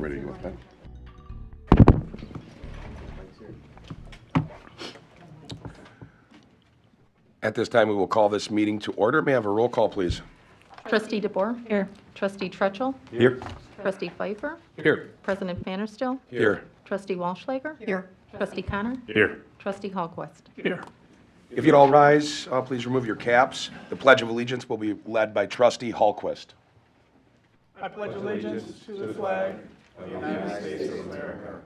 we're ready to go with that. At this time, we will call this meeting to order. May I have a roll call, please? Trustee DeBoer? Here. Trustee Trutchell? Here. Trustee Pfeiffer? Here. President Vanderstill? Here. Trustee Walschlager? Here. Trustee Connor? Here. Trustee Hallquist? Here. If you'd all rise, please remove your caps. The Pledge of Allegiance will be led by Trustee Hallquist. I pledge allegiance to the flag of the United States of America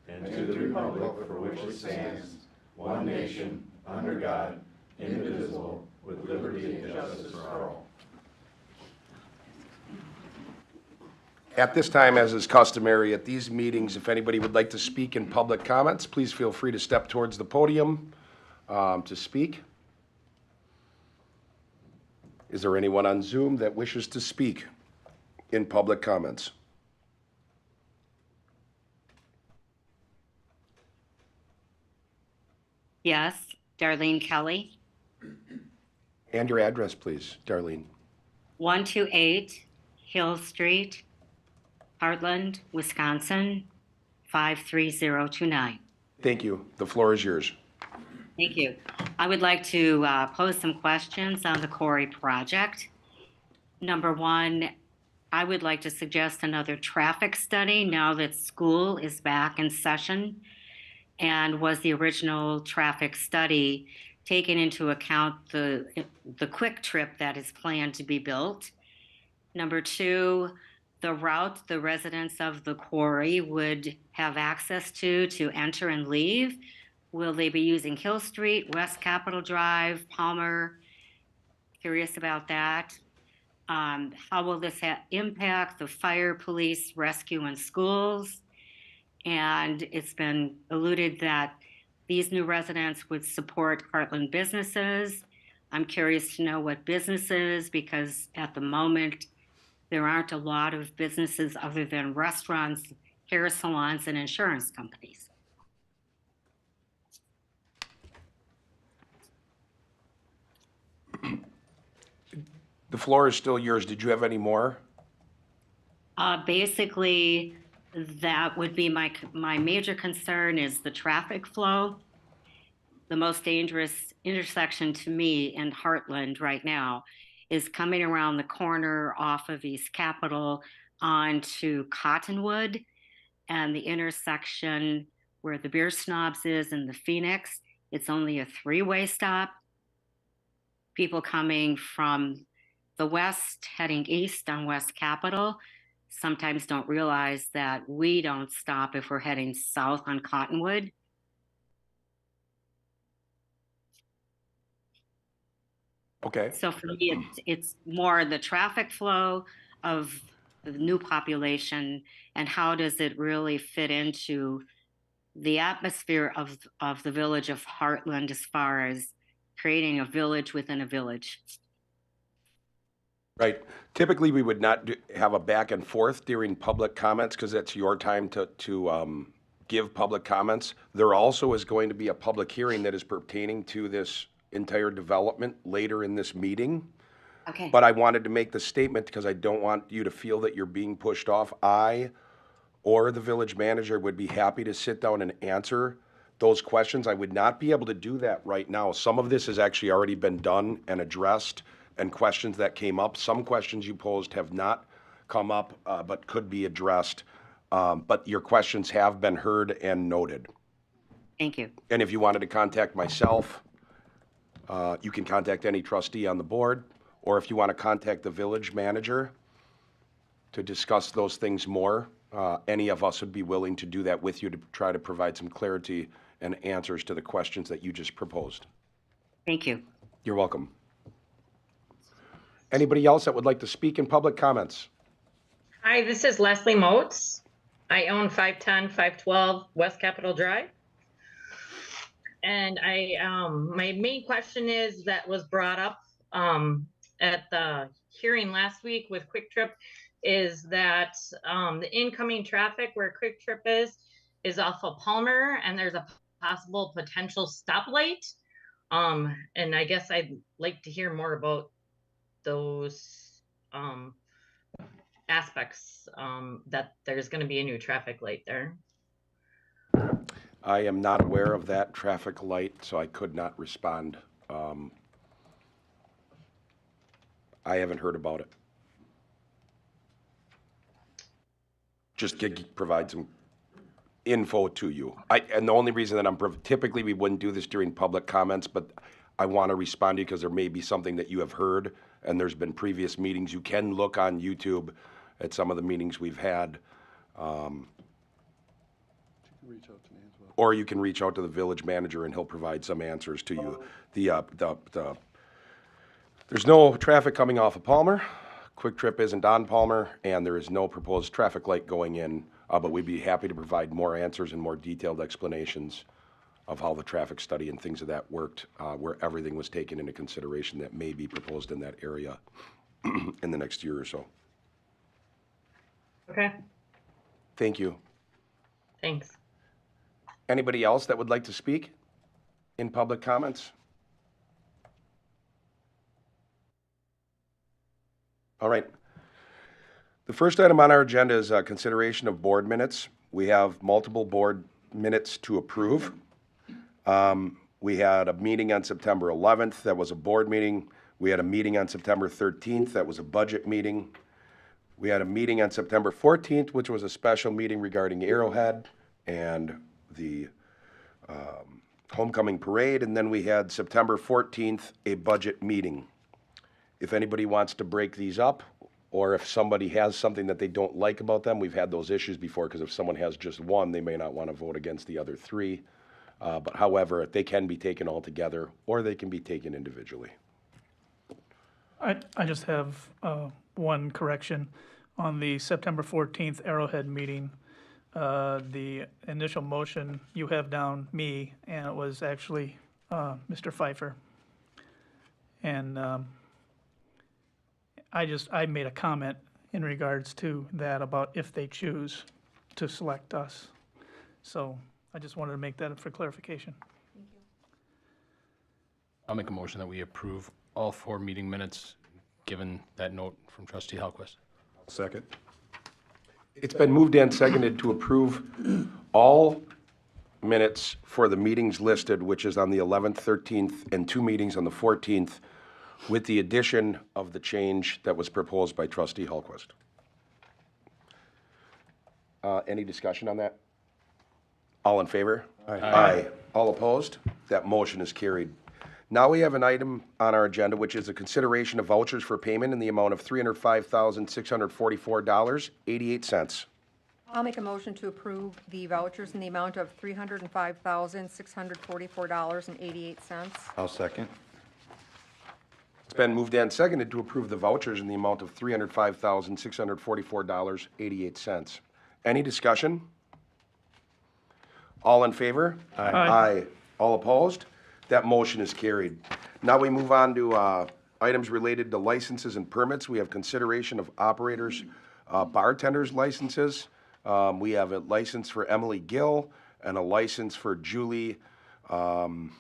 and to the republic for which it stands, one nation, under God, indivisible, with liberty and justice for all. At this time, as is customary at these meetings, if anybody would like to speak in public comments, please feel free to step towards the podium to speak. Is there anyone on Zoom that wishes to speak in public comments? Yes, Darlene Kelly. And your address, please, Darlene. 128 Hill Street, Hartland, Wisconsin, 53029. Thank you. The floor is yours. Thank you. I would like to pose some questions on the Quarry project. Number one, I would like to suggest another traffic study now that school is back in session. And was the original traffic study taking into account the quick trip that is planned to be built? Number two, the route the residents of the quarry would have access to enter and leave. Will they be using Hill Street, West Capitol Drive, Palmer? Curious about that. How will this impact the fire, police, rescue, and schools? And it's been alluded that these new residents would support Hartland businesses. I'm curious to know what businesses, because at the moment, there aren't a lot of businesses other than restaurants, hair salons, and insurance companies. The floor is still yours. Did you have any more? Basically, that would be my major concern is the traffic flow. The most dangerous intersection to me in Hartland right now is coming around the corner off of East Capitol onto Cottonwood, and the intersection where the Beer Snobs is and the Phoenix. It's only a three-way stop. People coming from the west heading east on West Capitol sometimes don't realize that we don't stop if we're heading south on Cottonwood. Okay. So for me, it's more the traffic flow of the new population and how does it really fit into the atmosphere of the village of Hartland as far as creating a village within a village. Right. Typically, we would not have a back and forth during public comments because that's your time to give public comments. There also is going to be a public hearing that is pertaining to this entire development later in this meeting. Okay. But I wanted to make the statement because I don't want you to feel that you're being pushed off. I or the village manager would be happy to sit down and answer those questions. I would not be able to do that right now. Some of this has actually already been done and addressed, and questions that came up. Some questions you posed have not come up, but could be addressed. But your questions have been heard and noted. Thank you. And if you wanted to contact myself, you can contact any trustee on the board, or if you want to contact the village manager to discuss those things more, any of us would be willing to do that with you to try to provide some clarity and answers to the questions that you just proposed. Thank you. You're welcome. Anybody else that would like to speak in public comments? Hi, this is Leslie Motes. I own 510, 512 West Capitol Drive. And my main question is that was brought up at the hearing last week with Quick Trip is that the incoming traffic where Quick Trip is off of Palmer, and there's a possible potential stoplight. And I guess I'd like to hear more about those aspects, that there's gonna be a new traffic light there. I am not aware of that traffic light, so I could not respond. I haven't heard about it. Just provide some info to you. And the only reason that typically we wouldn't do this during public comments, but I want to respond to you because there may be something that you have heard, and there's been previous meetings. You can look on YouTube at some of the meetings we've had. Or you can reach out to the village manager and he'll provide some answers to you. There's no traffic coming off of Palmer. Quick Trip isn't on Palmer, and there is no proposed traffic light going in, but we'd be happy to provide more answers and more detailed explanations of how the traffic study and things of that worked, where everything was taken into consideration that may be proposed in that area in the next year or so. Okay, Thank you. thanks. Anybody else that would like to speak in public comments? All right. The first item on our agenda is consideration of board minutes. We have multiple board minutes to approve. We had a meeting on September 11th. That was a board meeting. We had a meeting on September 13th. That was a budget meeting. We had a meeting on September 14th, which was a special meeting regarding Arrowhead and the homecoming parade. And then we had September 14th, a budget meeting. If anybody wants to break these up, or if somebody has something that they don't like about them, we've had those issues before, because if someone has just one, they may not want to vote against the other three. But however, they can be taken all together, or they can be taken individually. I just have one correction. On the September 14th Arrowhead meeting, the initial motion, you have down me, and it was actually Mr. Pfeiffer. And I made a comment in regards to that about if they choose to select us. So I just wanted to make that for clarification. I'll make a motion that we approve all 4 meeting minutes, given that note from Trustee Hallquist. Second. It's been moved and seconded to approve all minutes for the meetings listed, which is on the 11th, 13th, and 2 meetings on the 14th, with the addition of the change that was proposed by Trustee Hallquist. Any discussion on that? All in favor? Aye. All opposed? That motion is carried. Now we have an item on our agenda, which is a consideration of vouchers for payment in the amount of $305,644.88. I'll make a motion to approve the vouchers in the amount of $305,644.88. I'll second. It's been moved and seconded to approve the vouchers in the amount of $305,644.88. Any discussion? All in favor? Aye. Aye. All opposed? That motion is carried. Now we move on to items related to licenses and permits. We have consideration of operators, bartenders licenses. We have a license for Emily Gill and a license for Julie Banachak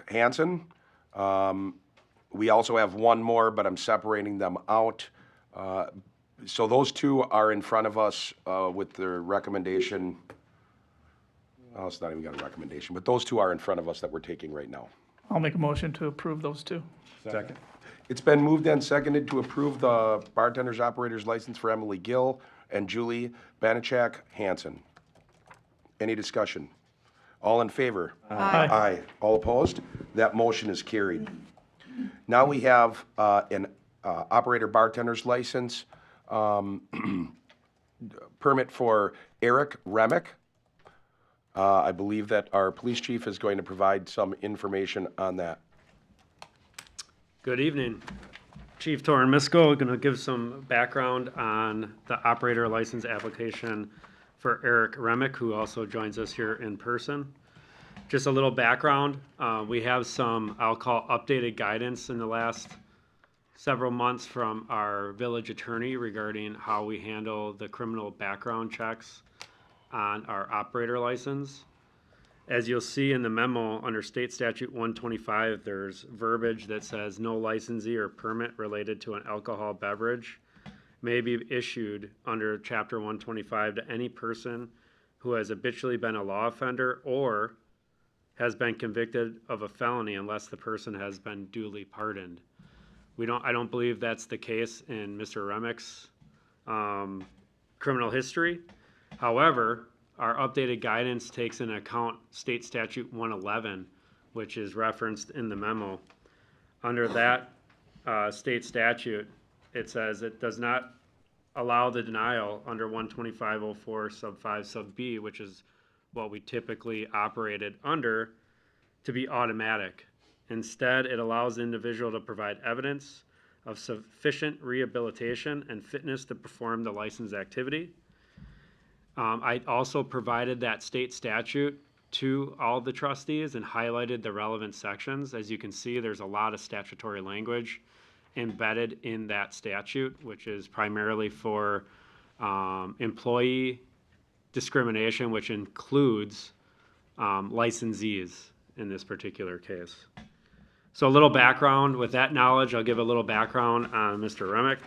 Hansen. We also have one more, but I'm separating them out. So those two are in front of us with their recommendation. Oh, it's not even got a recommendation, but those two are in front of us that we're taking right now. I'll make a motion to approve those two. Second. It's been moved and seconded to approve the bartender's operator's license for Emily Gill and Julie Banachak Hansen. Any discussion? All in favor? Aye. Aye. All opposed? That motion is carried. Now we have an operator bartender's license permit for Eric Remick. I believe that our police chief is going to provide some information on that. Good evening. Chief Torin Misko going to give some background on the operator license application for Eric Remick, who also joins us here in person. Just a little background. We have some, I'll call updated guidance in the last several months from our village attorney regarding how we handle the criminal background checks on our operator license. As you'll see in the memo, under State Statute 125, there's verbiage that says no licensee or permit related to an alcohol beverage. may be issued under Chapter 125 to any person who has habitually been a law offender or has been convicted of a felony unless the person has been duly pardoned. I don't believe that's the case in Mr. Remick's criminal history. However, our updated guidance takes into account State Statute 111, which is referenced in the memo. Under that state statute, it says it does not allow the denial under 125.04 sub 5 sub B, which is what we typically operated under, to be automatic. Instead, it allows the individual to provide evidence of sufficient rehabilitation and fitness to perform the licensed activity. I also provided that state statute to all the trustees and highlighted the relevant sections. As you can see, there's a lot of statutory language embedded in that statute, which is primarily for employee discrimination, which includes licensees in this particular case. So a little background. With that knowledge, I'll give a little background on Mr. Remick.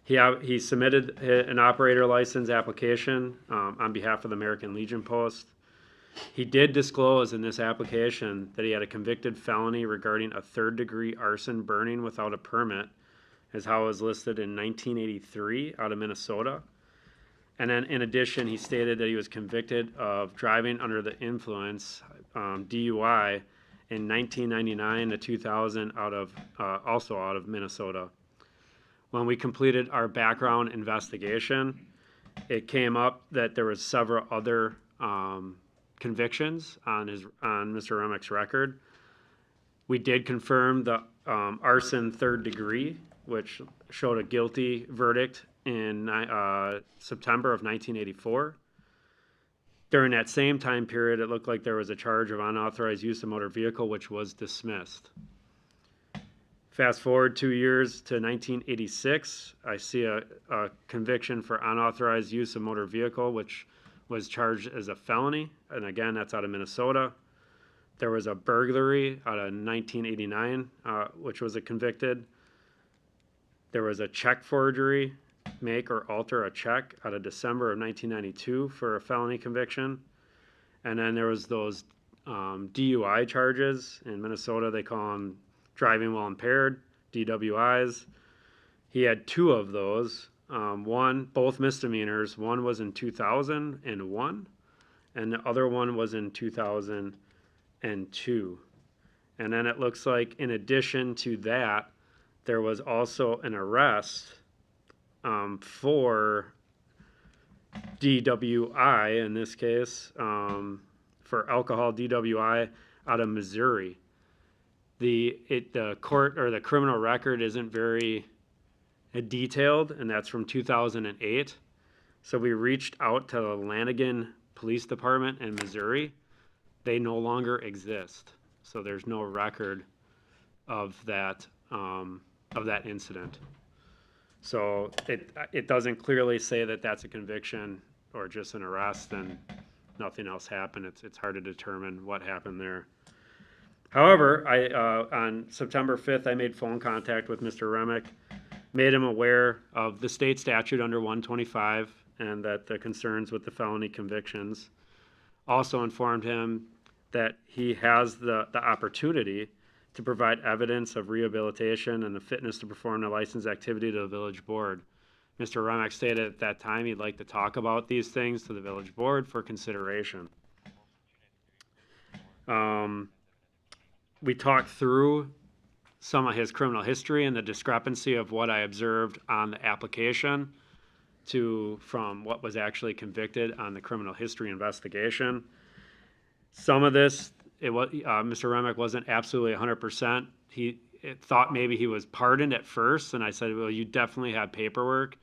He submitted an operator license application on behalf of the American Legion Post. He did disclose in this application that he had a convicted felony regarding a third-degree arson burning without a permit, as how it was listed in 1983 out of Minnesota. And then in addition, he stated that he was convicted of driving under the influence, DUI, in 1999 to 2000 also out of Minnesota. When we completed our background investigation, it came up that there was several other convictions on Mr. Remick's record. We did confirm the arson third degree, which showed a guilty verdict in September of 1984. During that same time period, it looked like there was a charge of unauthorized use of motor vehicle, which was dismissed. Fast forward 2 years to 1986, I see a conviction for unauthorized use of motor vehicle, which was charged as a felony, and again, that's out of Minnesota. There was a burglary out of 1989, which was a convicted. There was a check forgery, make or alter a check, out of December of 1992 for a felony conviction. And then there was those DUI charges. In Minnesota, they call them driving while impaired, DWIs. He had 2 of those. Both misdemeanors. One was in 2001, and the other one was in 2002. And then it looks like in addition to that, there was also an arrest for DWI, in this case, for alcohol DWI out of Missouri. The court or the criminal record isn't very detailed, and that's from 2008. So we reached out to the Lanigan Police Department in Missouri. They no longer exist, so there's no record of that incident. So it doesn't clearly say that that's a conviction or just an arrest and nothing else happened. It's hard to determine what happened there. However, on September 5th, I made phone contact with Mr. Remick, made him aware of the state statute under 125 and that the concerns with the felony convictions. Also informed him that he has the opportunity to provide evidence of rehabilitation and the fitness to perform the licensed activity to the village board. Mr. Remick stated at that time he'd like to talk about these things to the village board for consideration. We talked through some of his criminal history and the discrepancy of what I observed on the application from what was actually convicted on the criminal history investigation. Some of this, Mr. Remick wasn't absolutely 100%. He thought maybe he was pardoned at first, and I said, well, you definitely have paperwork,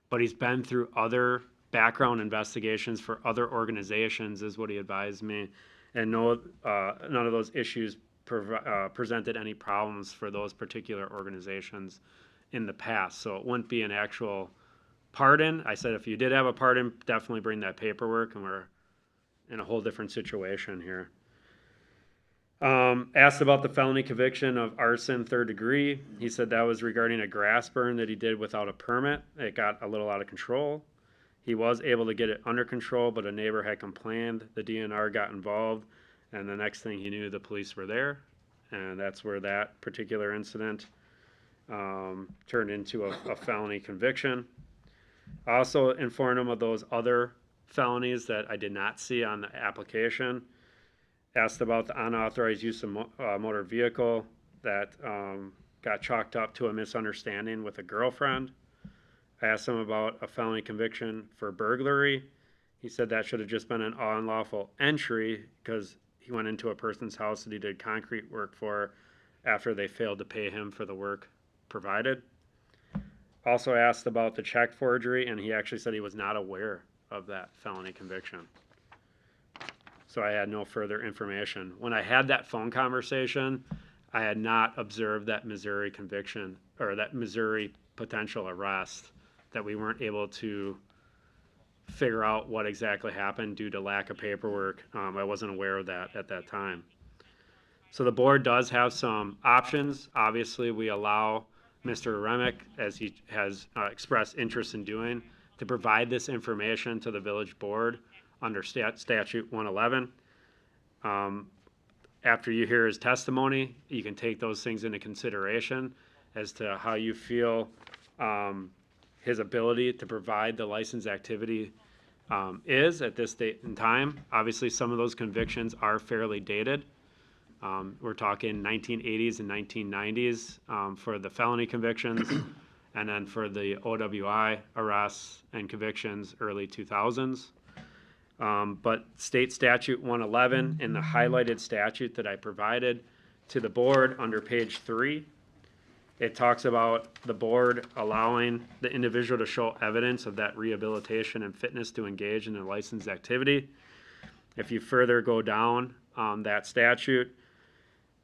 but he's been through other background investigations for other organizations, is what he advised me, and none of those issues presented any problems for those particular organizations in the past. So it wouldn't be an actual pardon. I said, if you did have a pardon, definitely bring that paperwork, and we're in a whole different situation here. Asked about the felony conviction of arson 3rd degree. He said that was regarding a grass burn that he did without a permit. It got a little out of control. He was able to get it under control, but a neighbor had complained. The DNR got involved, and the next thing he knew, the police were there. And that's where that particular incident turned into a felony conviction. I also informed him of those other felonies that I did not see on the application. Asked about the unauthorized use of motor vehicle that got chalked up to a misunderstanding with a girlfriend. I asked him about a felony conviction for burglary. He said that should have just been an unlawful entry because he went into a person's house that he did concrete work for after they failed to pay him for the work provided. Also asked about the check forgery, and he actually said he was not aware of that felony conviction. So I had no further information. When I had that phone conversation, I had not observed that Missouri conviction or that Missouri potential arrest, that we weren't able to figure out what exactly happened due to lack of paperwork. I wasn't aware of that at that time. So the board does have some options. Obviously, we allow Mr. Remick, as he has expressed interest in doing, to provide this information to the village board under statute 111. After you hear his testimony, you can take those things into consideration as to how you feel his ability to provide the license activity is at this date and time. Obviously, some of those convictions are fairly dated. We're talking 1980s and 1990s for the felony convictions, and then for the OWI arrests and convictions, early 2000s. But state statute 111 in the highlighted statute that I provided to the board under page 3, it talks about the board allowing the individual to show evidence of that rehabilitation and fitness to engage in a licensed activity. If you further go down that statute,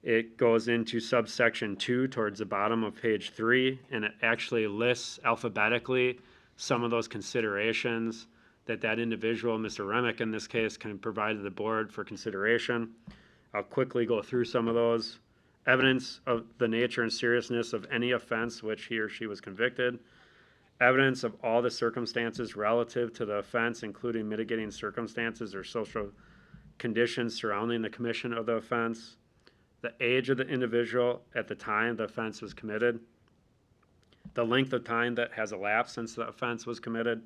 it goes into subsection 2 towards the bottom of page 3, and it actually lists alphabetically some of those considerations that individual, Mr. Remick in this case, can provide to the board for consideration. I'll quickly go through some of those. Evidence of the nature and seriousness of any offense which he or she was convicted. Evidence of all the circumstances relative to the offense, including mitigating circumstances or social conditions surrounding the commission of the offense. The age of the individual at the time the offense was committed. The length of time that has elapsed since the offense was committed.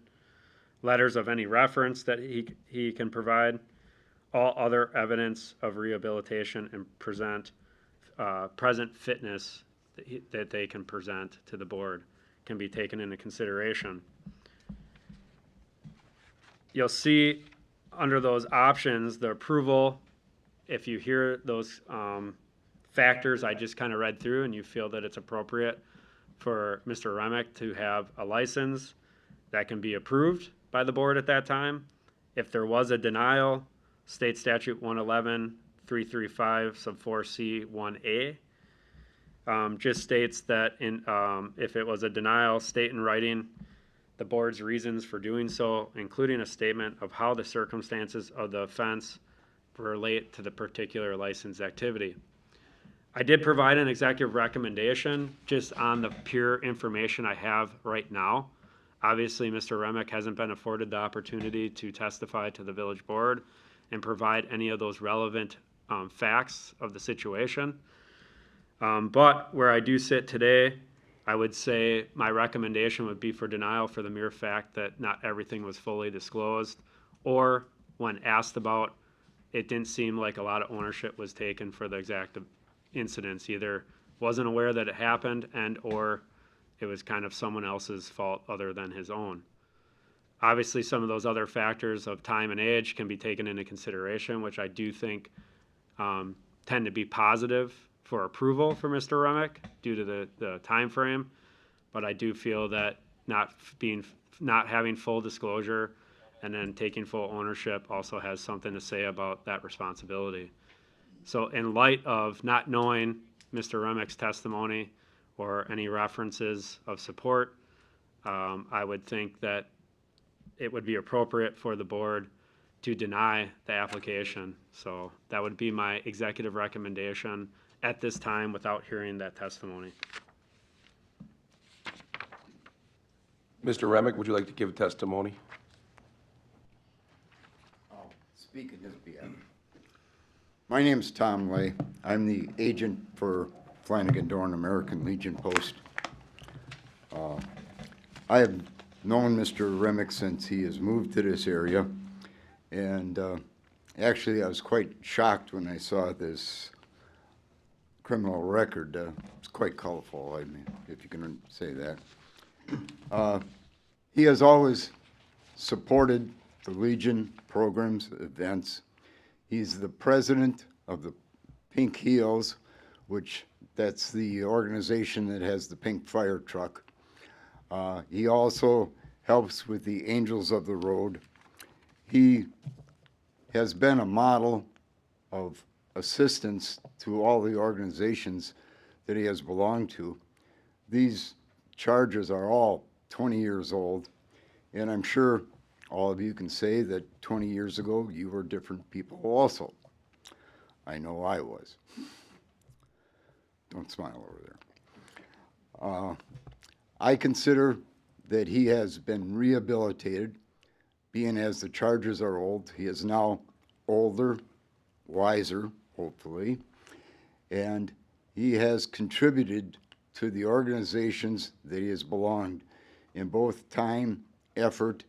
Letters of any reference that he can provide. All other evidence of rehabilitation and present fitness that they can present to the board can be taken into consideration. You'll see under those options, the approval, if you hear those factors I just kind of read through and you feel that it's appropriate for Mr. Remick to have a license, that can be approved by the board at that time. If there was a denial, state statute 111-335 sub 4C 1A just states that if it was a denial, state in writing the board's reasons for doing so, including a statement of how the circumstances of the offense relate to the particular license activity. I did provide an executive recommendation just on the pure information I have right now. Obviously, Mr. Remick hasn't been afforded the opportunity to testify to the village board and provide any of those relevant facts of the situation. But where I do sit today, I would say my recommendation would be for denial for the mere fact that not everything was fully disclosed, or when asked about, it didn't seem like a lot of ownership was taken for the exact incidents. Either wasn't aware that it happened and or it was kind of someone else's fault other than his own. Obviously, some of those other factors of time and age can be taken into consideration, which I do think tend to be positive for approval for Mr. Remick due to the time frame. But I do feel that not having full disclosure and then taking full ownership also has something to say about that responsibility. So in light of not knowing Mr. Remick's testimony or any references of support, I would think that it would be appropriate for the board to deny the application. So that would be my executive recommendation at this time without hearing that testimony. Mr. Remick, would you like to give testimony? I'll speak in his behalf. My name's Tom Lay. I'm the agent for Flanagan Dorn American Legion Post. I have known Mr. Remick since he has moved to this area, and actually I was quite shocked when I saw this criminal record. It's quite colorful, I mean, if you can say that. He has always supported the Legion programs, events. He's the president of the Pink Heels, which that's the organization that has the pink fire truck. He also helps with the Angels of the Road. He has been a model of assistance to all the organizations that he has belonged to. These charges are all 20 years old, and I'm sure all of you can say that 20 years ago you were different people also. I know I was. Don't smile over there. I consider that he has been rehabilitated, being as the charges are old. He is now older, wiser, hopefully, and he has contributed to the organizations that he has belonged in both time, effort,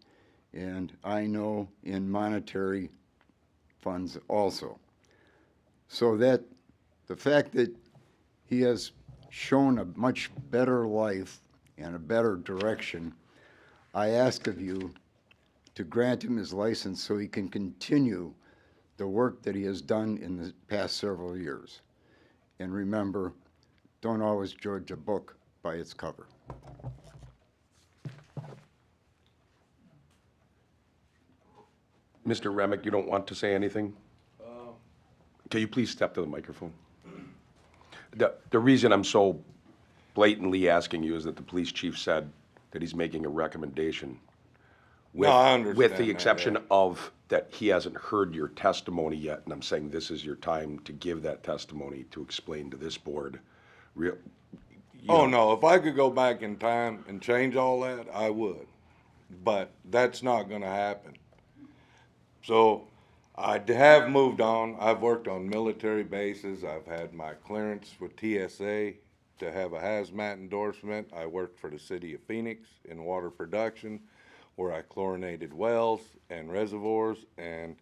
and I know in monetary funds also. So that the fact that he has shown a much better life and a better direction, I ask of you to grant him his license so he can continue the work that he has done in the past several years. And remember, don't always judge a book by its cover. Mr. Remick, you don't want to say anything? Can you please step to the microphone? The reason I'm so blatantly asking you is that the police chief said that he's making a recommendation. With, No, I understand with the that, exception yeah. of that he hasn't heard your testimony yet, and I'm saying this is your time to give that testimony to explain to this board. Oh, no, if I could go back in time and change all that, I would. But that's not gonna happen. So I have moved on. I've worked on military bases. I've had my clearance with TSA to have a hazmat endorsement. I worked for the city of Phoenix in water production, where I chlorinated wells and reservoirs. And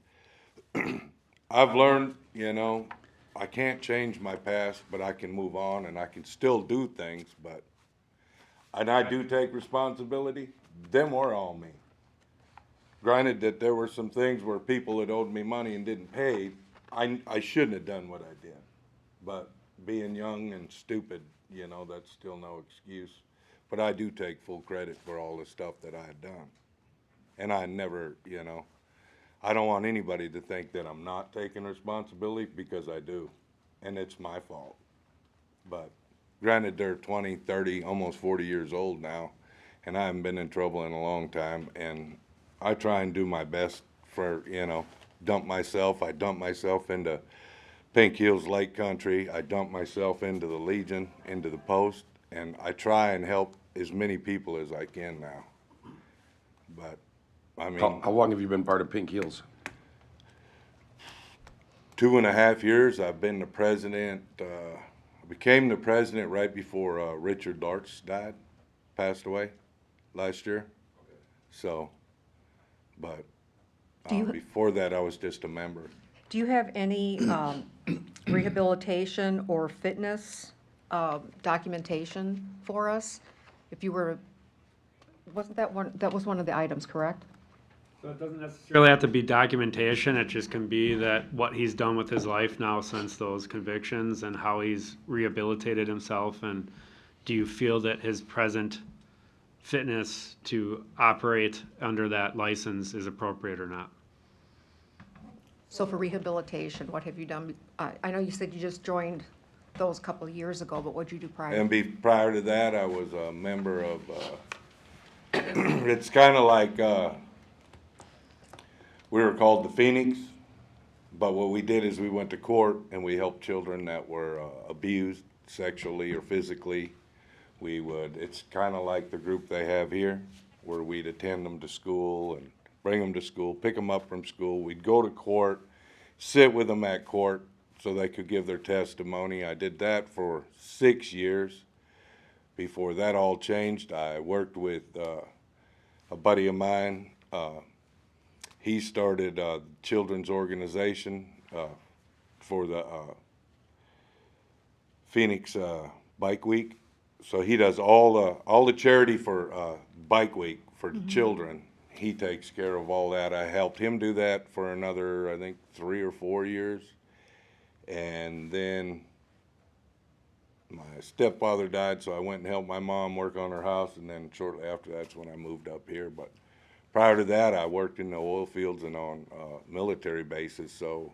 I've learned, you know, I can't change my past, but I can move on and I can still do things. And I do take responsibility. Them were all me. Granted that there were some things where people had owed me money and didn't pay, I shouldn't have done what I did. But being young and stupid, you know, that's still no excuse. But I do take full credit for all the stuff that I had done. And I never, you know, I don't want anybody to think that I'm not taking responsibility, because I do. And it's my fault. But granted, they're 20, 30, almost 40 years old now, and I haven't been in trouble in a long time. And I try and do my best for, you know, I dump myself into Pink Hills Lake Country. I dump myself into the Legion, into the Post, and I try and help as many people as I can now. But, I mean, How long have you been part of Pink Heels? 2.5 years. I've been the president. I became the president right before Richard Darts passed away last year. So, but before that, I was just a member. Do you have any rehabilitation or fitness documentation for us? If you were, wasn't that one, that was one of the items, correct? So it doesn't necessarily have to be documentation, it just can be that what he's done with his life now since those convictions and how he's rehabilitated himself, and do you feel that his present fitness to operate under that license is appropriate or not? So for rehabilitation, what have you done? I know you said you just joined those a couple of years ago, but what'd you do prior? And prior to that, I was a member of, it's kind of like, we were called the Phoenix, but what we did is we went to court and we helped children that were abused sexually or physically. It's kind of like the group they have here, where we'd attend them to school and bring them to school, pick them up from school. We'd go to court, sit with them at court so they could give their testimony. I did that for 6 years. Before that all changed, I worked with a buddy of mine. He started a children's organization for the Phoenix Bike Week. So he does all the charity for Bike Week for children. He takes care of all that. I helped him do that for another, I think, 3 or 4 years. And then my stepfather died, so I went and helped my mom work on her house, and then shortly after that's when I moved up here. But prior to that, I worked in the oil fields and on military bases, so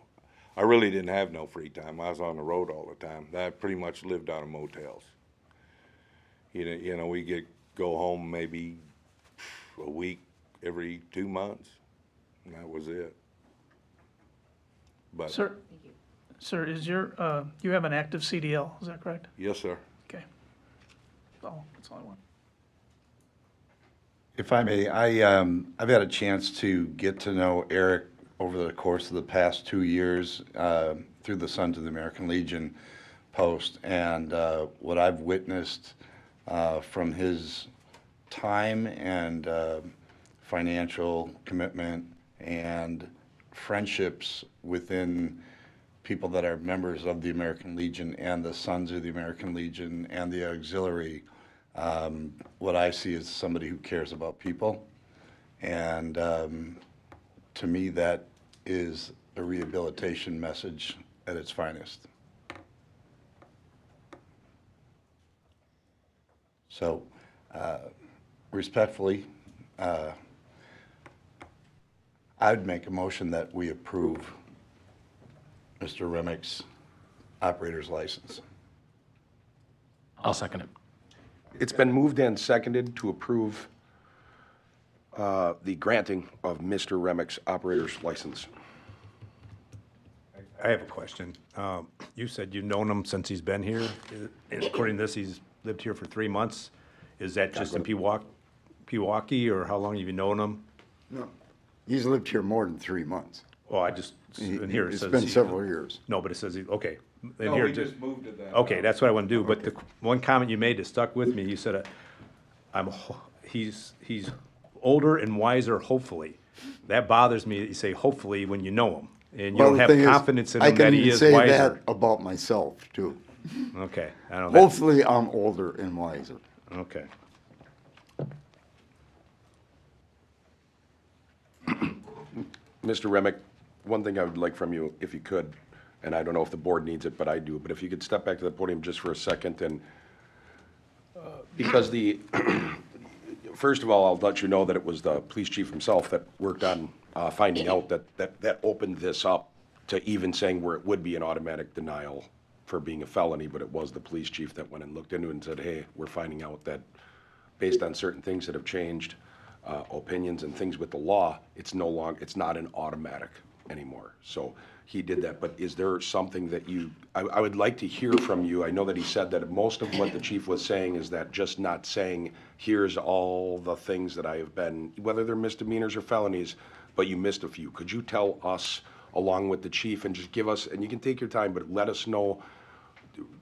I really didn't have no free time. I was on the road all the time. I pretty much lived out of motels. You know, we go home maybe a week every 2 months, and that was it. But Sir, is you have an active CDL, is that correct? yes, sir. Okay. That's all I want. If I may, I've had a chance to get to know Eric over the course of the past 2 years through the Sons of the American Legion post, and what I've witnessed from his time and financial commitment and friendships within people that are members of the American Legion and the Sons of the American Legion and the auxiliary. What I see is somebody who cares about people, and to me that is a rehabilitation message at its finest. So respectfully, I'd make a motion that we approve Mr. Remick's operator's license. I'll second it. It's been moved and seconded to approve the granting of Mr. Remick's operator's license. I have a question. You said you've known him since he's been here. According to this, he's lived here for 3 months. Is that just in Pewaukee, or how long have you known him? No, he's lived here more than 3 months. Well, in here it It's says. been several years. No, but it says, okay. In No, here we it just moved to that. Okay, that's what I want to do, but the one comment you made that stuck with me, you said, he's older and wiser, hopefully. That bothers me that you say hopefully when you know him, and you Well, don't the have thing is, confidence in I him can that he even is say wiser. that about myself, too. Okay, I don't know. Hopefully, I'm older and wiser. Okay. Mr. Remick, one thing I would like from you, if you could, and I don't know if the board needs it, but I do, but if you could step back to the podium just for a second and, because first of all, I'll let you know that it was the police chief himself that worked on finding out that opened this up to even saying where it would be an automatic denial for being a felony, but it was the police chief that went and looked into it and said, hey, we're finding out that based on certain things that have changed, opinions and things with the law, it's not an automatic anymore. So he did that, but is there something that I would like to hear from you. I know that he said that most of what the chief was saying is that just not saying, here's all the things that I have been, whether they're misdemeanors or felonies, but you missed a few. Could you tell us, along with the chief, and just give us, and you can take your time, but let us know,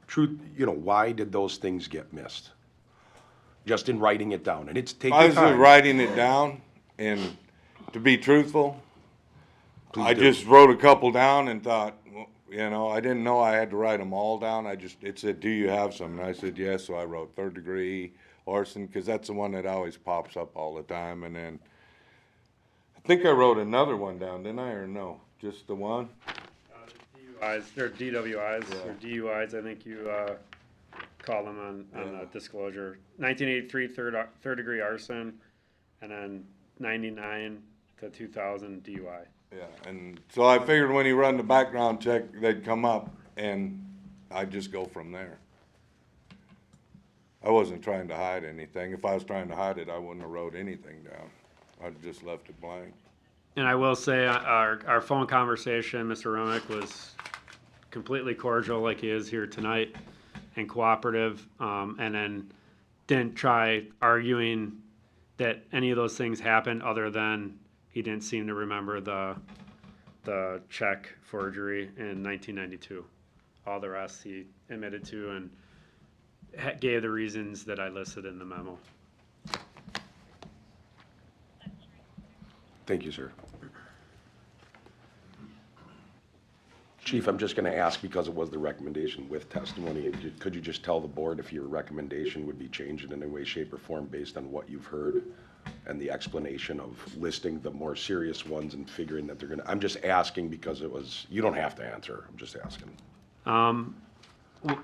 truth, why did those things get missed? Just in writing it down, and it's take I your was just time. writing it down, and to be truthful, Please I do. just wrote a couple down and thought, well, I didn't know I had to write them all down. It said, do you have some? And I said, yes, so I wrote 3rd degree arson, because that's the one that always pops up all the time, and then I think I wrote another one down, didn't I, or no? Just the one? DUIs, they're DWIs, Yeah. or DUIs, I think you call them on disclosure. 1983, third degree arson, and then 99 to 2000 DUI. Yeah, and so I figured when he run the background check, they'd come up, and I'd just go from there. I wasn't trying to hide anything. If I was trying to hide it, I wouldn't have wrote anything down. I'd just left it blank. And I will say, our phone conversation, Mr. Remick was completely cordial like he is here tonight and cooperative, and then didn't try arguing that any of those things happened other than he didn't seem to remember the check forgery in 1992. All the rest he admitted to and gave the reasons that I listed in the memo. Thank you, sir. Chief, I'm just going to ask because it was the recommendation with testimony. Could you just tell the board if your recommendation would be changed in any way, shape, or form based on what you've heard and the explanation of listing the more serious ones and figuring that they're going to, I'm just asking because it was, you don't have to answer. I'm just asking.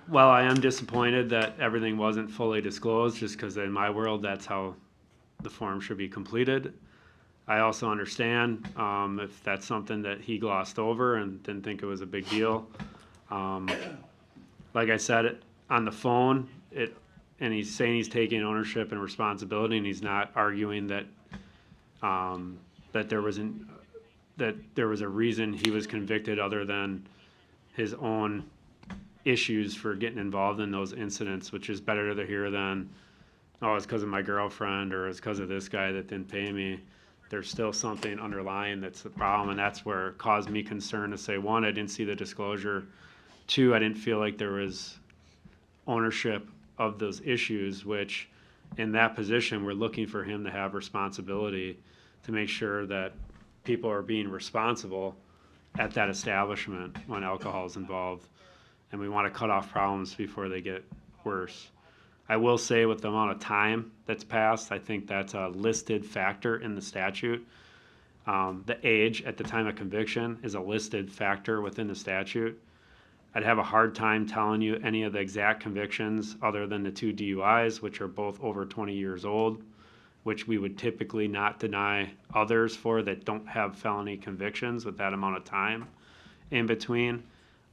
Well, I am disappointed that everything wasn't fully disclosed, just because in my world, that's how the form should be completed. I also understand if that's something that he glossed over and didn't think it was a big deal. Like I said, on the phone, and he's saying he's taking ownership and responsibility, and he's not arguing that that there was a reason he was convicted other than his own issues for getting involved in those incidents, which is better to hear than, oh, it's because of my girlfriend or it's because of this guy that didn't pay me. There's still something underlying that's the problem, and that's where it caused me concern to say, one, I didn't see the disclosure. Two, I didn't feel like there was ownership of those issues, which in that position, we're looking for him to have responsibility to make sure that people are being responsible at that establishment when alcohol is involved. And we want to cut off problems before they get worse. I will say with the amount of time that's passed, I think that's a listed factor in the statute. The age at the time of conviction is a listed factor within the statute. I'd have a hard time telling you any of the exact convictions other than the 2 DUIs, which are both over 20 years old, which we would typically not deny others for that don't have felony convictions with that amount of time in between,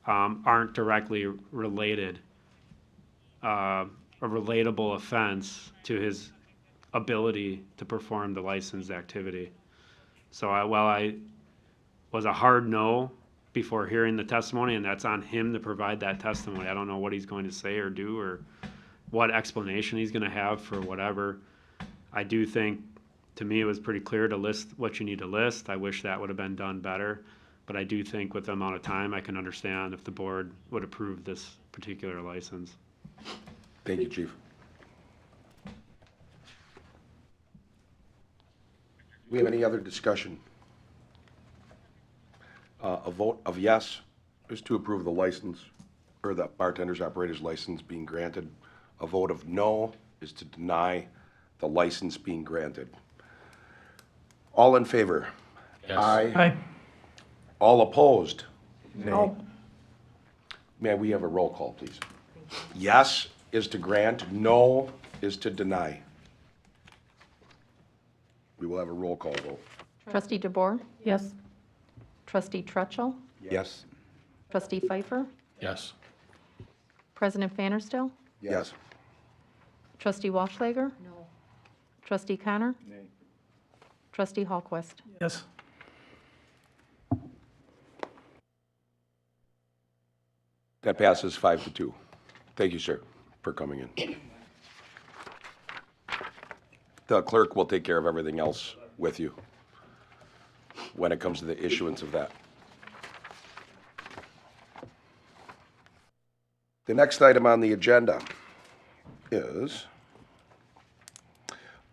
aren't directly related. A relatable offense to his ability to perform the licensed activity. So while I was a hard no before hearing the testimony, and that's on him to provide that testimony. I don't know what he's going to say or do or what explanation he's going to have for whatever. I do think, to me, it was pretty clear to list what you need to list. I wish that would have been done better. But I do think with the amount of time, I can understand if the board would approve this particular license. Thank you, Chief. Do we have any other discussion? A vote of yes is to approve the license, or the bartender's operator's license being granted. A vote of no is to deny the license being granted. All in favor? Yes. Aye. All opposed? No. May we have a roll call, please? Yes is to grant, no is to deny. We will have a roll call vote. Trustee DeBoer? Yes. Trustee Trutchell? Yes. Trustee Pfeiffer? Yes. President Vanderstel? Yes. Trustee Walschlager? No. Trustee Connor? Nay. Trustee Hallquist? Yes. That passes 5-2. Thank you, sir, for coming in. The clerk will take care of everything else with you when it comes to the issuance of that. The next item on the agenda is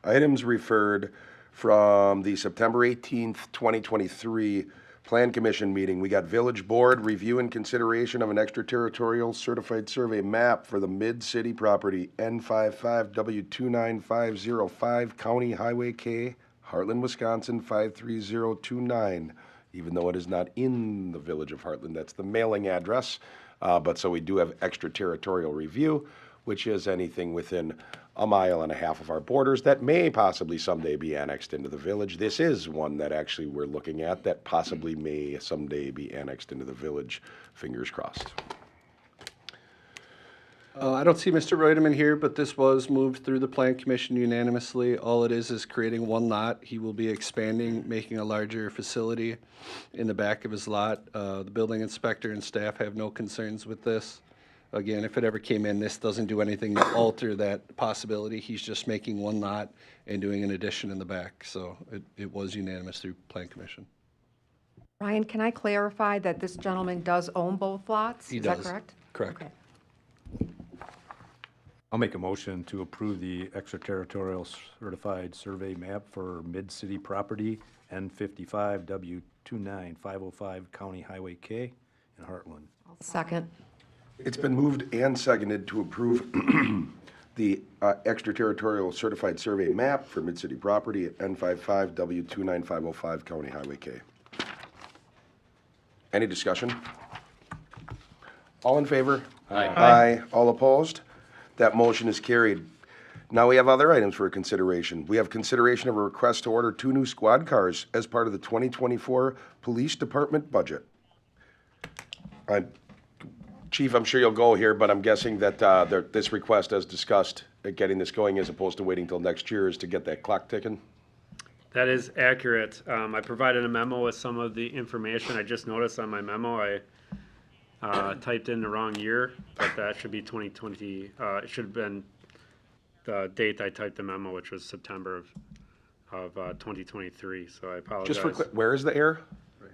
items referred from the September 18th, 2023 Plan Commission meeting. We got Village Board review and consideration of an extraterritorial certified survey map for the mid-city property N55W29505 County Highway K, Hartland, Wisconsin 53029. Even though it is not in the village of Hartland, that's the mailing address. But so we do have extraterritorial review, which is anything within a mile and a half of our borders that may possibly someday be annexed into the village. This is one that actually we're looking at that possibly may someday be annexed into the village. Fingers crossed. I don't see Mr. Reutemann here, but this was moved through the Plan Commission unanimously. All it is creating one lot. He will be expanding, making a larger facility in the back of his lot. The building inspector and staff have no concerns with this. Again, if it ever came in, this doesn't do anything to alter that possibility. He's just making one lot and doing an addition in the back. So it was unanimous through Plan Commission. Ryan, can I clarify that this gentleman does own both lots? He Is that does. correct? Correct. Okay. I'll make a motion to approve the Extraterritorial Certified Survey Map for Mid-City Property N55 W29505 County Highway K in Hartland. Second. It's been moved and seconded to approve the Extraterritorial Certified Survey Map for Mid-City Property at N55 W29505 County Highway K. Any discussion? All in favor? Aye. Aye. All opposed? That motion is carried. Now we have other items for consideration. We have consideration of a request to order 2 new squad cars as part of the 2024 Police Department budget. Chief, I'm sure you'll go here, but I'm guessing that this request, as discussed, at getting this going as opposed to waiting till next year, is to get that clock ticking. That is accurate. I provided a memo with some of the information. I just noticed on my memo, I typed in the wrong year, but that should be 2020. It should have been the date I typed the memo, which was September of 2023. So I apologize. Just for where is the error?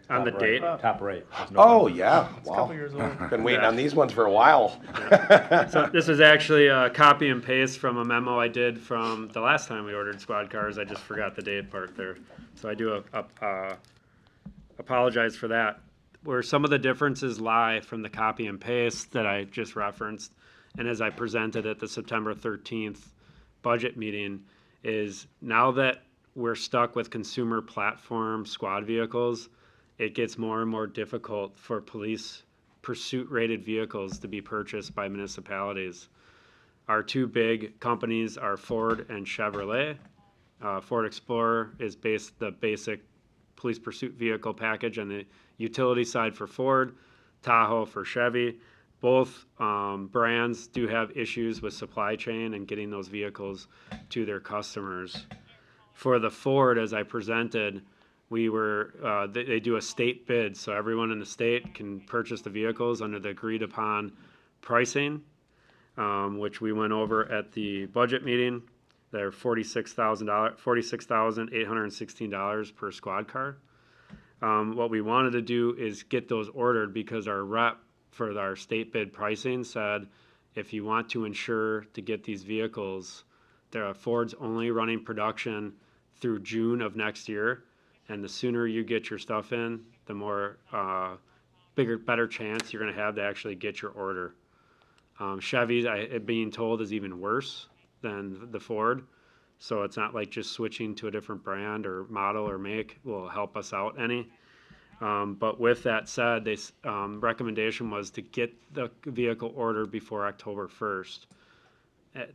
On the date. Top right. Oh, yeah. It's a Wow. couple years old. Been waiting on these ones for a while. So this is actually a copy and paste from a memo I did from the last time we ordered squad cars. I just forgot the date part there. So I do apologize for that. Where some of the differences lie from the copy and paste that I just referenced, and as I presented at the September 13th budget meeting, is now that we're stuck with consumer platform squad vehicles, it gets more and more difficult for police pursuit-rated vehicles to be purchased by municipalities. Our 2 big companies are Ford and Chevrolet. Ford Explorer is the basic police pursuit vehicle package on the utility side for Ford, Tahoe for Chevy. Both brands do have issues with supply chain and getting those vehicles to their customers. For the Ford, as I presented, they do a state bid, so everyone in the state can purchase the vehicles under the agreed upon pricing, which we went over at the budget meeting. They're $46,816 per squad car. What we wanted to do is get those ordered because our rep for our state bid pricing said, if you want to ensure to get these vehicles, Ford's only running production through June of next year. And the sooner you get your stuff in, the more better chance you're going to have to actually get your order. Chevy, being told, is even worse than the Ford. So it's not like just switching to a different brand or model or make will help us out any. But with that said, the recommendation was to get the vehicle ordered before October 1st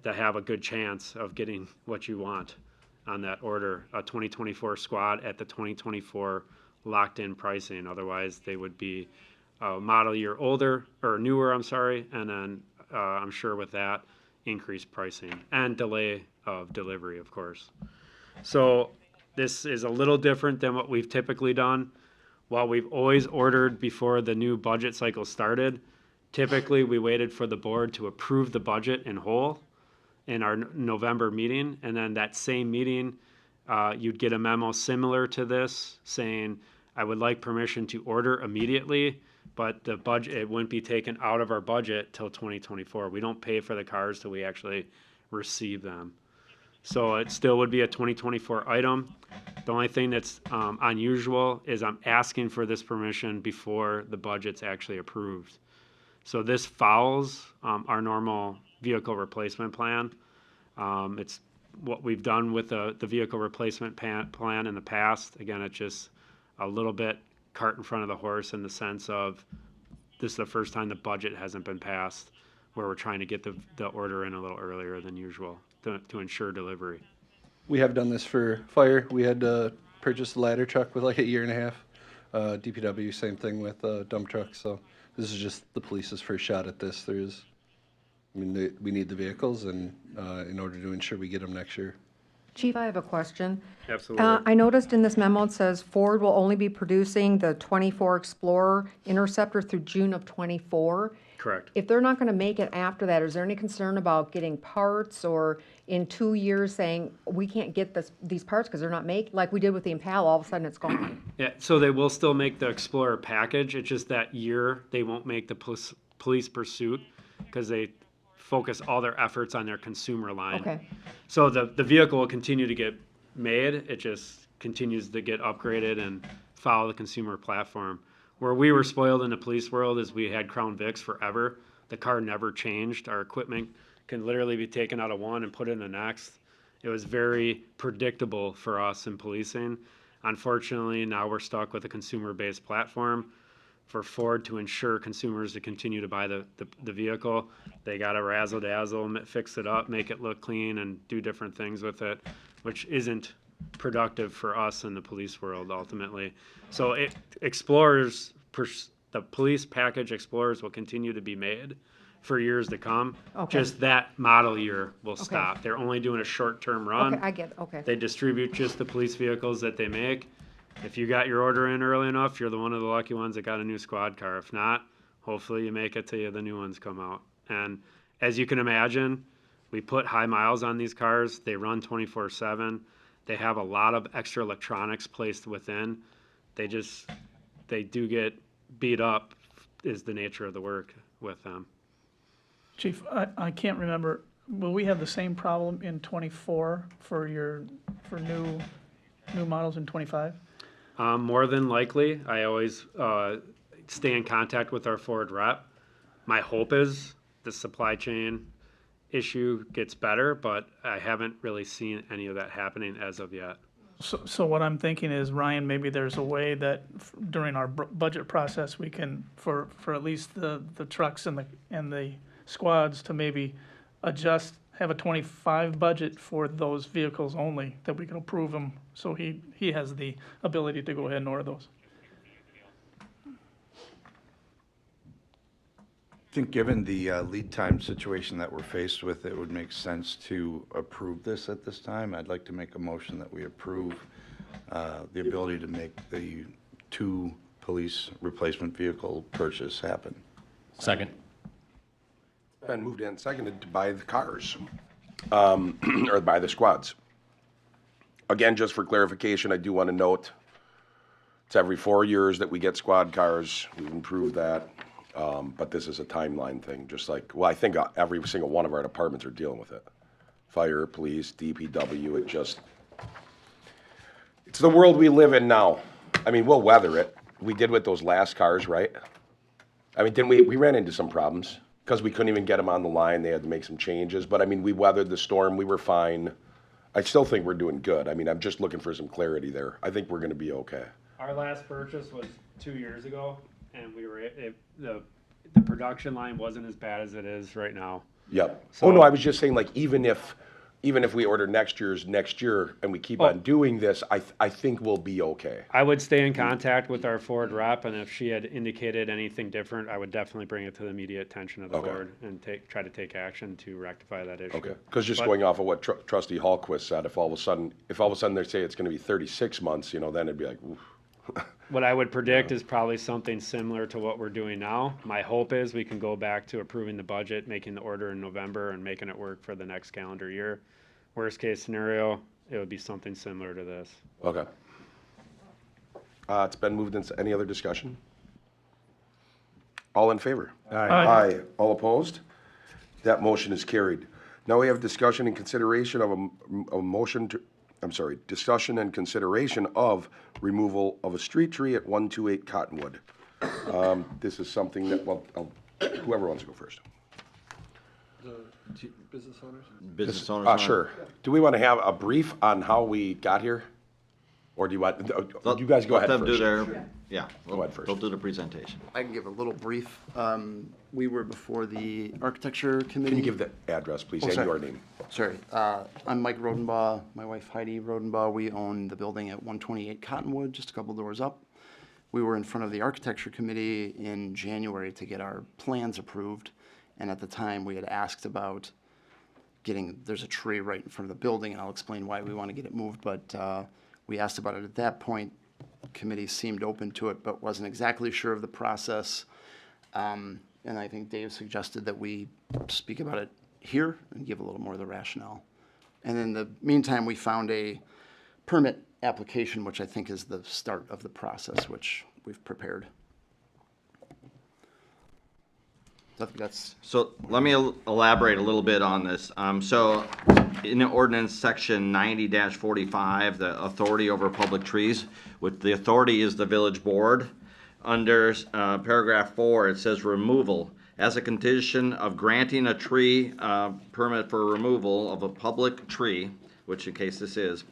to have a good chance of getting what you want on that order, a 2024 squad at the 2024 locked-in pricing. Otherwise, they would be a model year older or newer, I'm sorry, and then I'm sure with that, increased pricing and delay of delivery, of course. So this is a little different than what we've typically done. While we've always ordered before the new budget cycle started, typically we waited for the board to approve the budget in whole in our November meeting, and then that same meeting, you'd get a memo similar to this saying, I would like permission to order immediately, but the budget, it wouldn't be taken out of our budget till 2024. We don't pay for the cars till we actually receive them. So it still would be a 2024 item. The only thing that's unusual is I'm asking for this permission before the budget's actually approved. So this follows our normal vehicle replacement plan. It's what we've done with the vehicle replacement plan in the past. Again, it's just a little bit cart in front of the horse in the sense of this is the first time the budget hasn't been passed, where we're trying to get the order in a little earlier than usual to ensure delivery. We have done this for fire. We had to purchase the ladder truck with like a year and a half. DPW, same thing with dump trucks. So this is just the police's first shot at this. There's I mean, we need the vehicles and, in order to ensure we get them next year. Chief, I have a question. Absolutely. I noticed in this memo, it says Ford will only be producing the 24 Explorer Interceptor through June of '24. Correct. If they're not going to make it after that, is there any concern about getting parts or in 2 years saying, we can't get these parts because they're not like we did with the Impala, all of a sudden it's gone? Yeah, so they will still make the Explorer package. It's just that year they won't make the police pursuit because they focus all their efforts on their consumer line. Okay. So the vehicle will continue to get made. It just continues to get upgraded and follow the consumer platform. Where we were spoiled in the police world is we had Crown Vics forever. The car never changed. Our equipment can literally be taken out of one and put in the next. It was very predictable for us in policing. Unfortunately, now we're stuck with a consumer-based platform. For Ford to ensure consumers to continue to buy the vehicle, they got to razzle-dazzle, fix it up, make it look clean, and do different things with it, which isn't productive for us in the police world ultimately. So Explorers, the police package Explorers will continue to be made for years to come. Okay. Just that model year will stop. They're only doing a short-term run. Okay, I get it, okay. They distribute just the police vehicles that they make. If you got your order in early enough, you're one of the lucky ones that got a new squad car. If not, hopefully you make it till the new ones come out. And as you can imagine, we put high miles on these cars. They run 24/7. They have a lot of extra electronics placed within. They do get beat up is the nature of the work with them. Chief, I can't remember, will we have the same problem in '24 for new models in '25? More than likely, I always stay in contact with our Ford rep. My hope is the supply chain issue gets better, but I haven't really seen any of that happening as of yet. So what I'm thinking is, Ryan, maybe there's a way that during our budget process, we can, for at least the trucks and the squads, to maybe have a '25 budget for those vehicles only, that we can approve them, so he has the ability to go ahead and order those. I think given the lead time situation that we're faced with, it would make sense to approve this at this time. I'd like to make a motion that we approve the ability to make the 2 police replacement vehicle purchase happen. Second. Been moved and seconded to buy the cars, or buy the squads. Again, just for clarification, I do want to note, it's every 4 years that we get squad cars. We've improved that. But this is a timeline thing, just like, well, I think every single one of our departments are dealing with it. Fire, police, DPW, it's the world we live in now. I mean, we'll weather it. We did with those last cars, right? I mean, we ran into some problems because we couldn't even get them on the line. They had to make some changes, but I mean, we weathered the storm. We were fine. I still think we're doing good. I mean, I'm just looking for some clarity there. I think we're gonna be okay. Our last purchase was 2 years ago, and the production line wasn't as bad as it is right now. Yep. So- Oh, no, I was just saying, like, even if we order next year and we keep on doing this, I think we'll be okay. I would stay in contact with our Ford rep, and if she had indicated anything different, I would definitely bring it to the immediate attention of the board and try to take action to rectify that issue. Okay, because just going off of what Trustee Hallquist said, if all of a sudden they say it's gonna be 36 months, then it'd be like, oof. What I would predict is probably something similar to what we're doing now. My hope is we can go back to approving the budget, making the order in November, and making it work for the next calendar year. Worst case scenario, it would be something similar to this. Okay. It's been moved into, any other discussion? All in favor? Aye. Aye. All opposed? That motion is carried. Now we have discussion and consideration of discussion and consideration of removal of a street tree at 128 Cottonwood. This is something that, whoever wants to go first. Business owners? Business owners. Sure. Do we want to have a brief on how we got here? Or do you want, you guys go ahead Let first. them do their, yeah. Go ahead first. They'll do the presentation. I can give a little brief. We were before the Architecture Committee. Can you give the address, please, and your name? Sorry. I'm Mike Rodenbaugh, my wife Heidi Rodenbaugh. We own the building at 128 Cottonwood, just a couple doors up. We were in front of the Architecture Committee in January to get our plans approved, And at the time, we had asked about there's a tree right in front of the building, and I'll explain why we want to get it moved, but we asked about it at that point. Committee seemed open to it, but wasn't exactly sure of the process. And I think Dave suggested that we speak about it here and give a little more of the rationale. And in the meantime, we found a permit application, which I think is the start of the process, which we've prepared. So I think that's, So let me elaborate a little bit on this. So in ordinance section 90-45, the authority over public trees, with the authority is the village board. Under paragraph 4, it says removal. As a condition of granting a tree permit for removal of a public tree, which in case this is,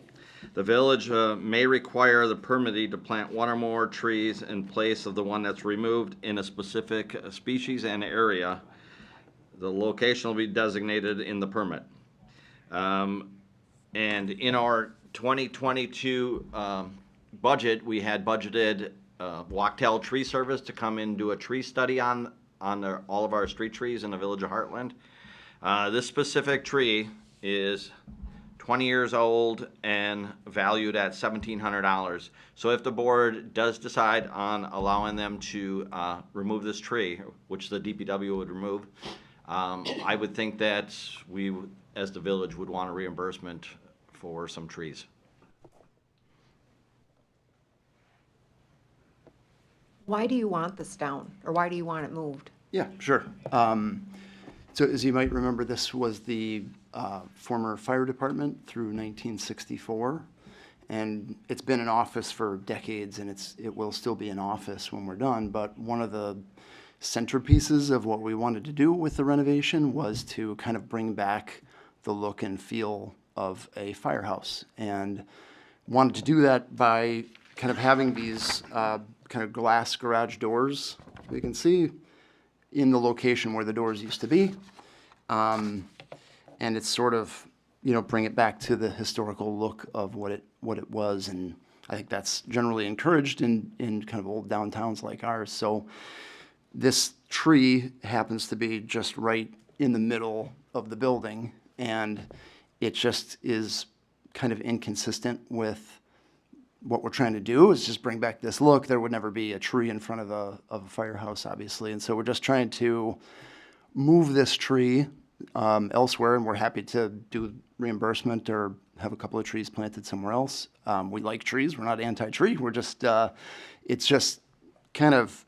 the village may require the permittee to plant one or more trees in place of the one that's removed in a specific species and area. The location will be designated in the permit. And in our 2022 budget, we had budgeted Wachtell Tree Service to come and do a tree study on all of our street trees in the village of Hartland. This specific tree is 20 years old and valued at $1,700. So if the board does decide on allowing them to remove this tree, which the DPW would remove, I would think that we, as the village, would want a reimbursement for some trees. Why do you want this down, or why do you want it moved? yeah, sure. So as you might remember, this was the former fire department through 1964. And it's been in office for decades, and it will still be in office when we're done. But one of the centerpieces of what we wanted to do with the renovation was to kind of bring back the look and feel of a firehouse. And wanted to do that by kind of having these kind of glass garage doors, you can see, in the location where the doors used to be. And it's sort of, bring it back to the historical look of what it was. And I think that's generally encouraged in kind of old downtowns like ours. So this tree happens to be just right in the middle of the building, and it just is kind of inconsistent with what we're trying to do, is just bring back this look. There would never be a tree in front of a firehouse, obviously. And so we're just trying to move this tree elsewhere, and we're happy to do reimbursement or have a couple of trees planted somewhere else. We like trees. We're not anti-tree. We're just, it's just kind of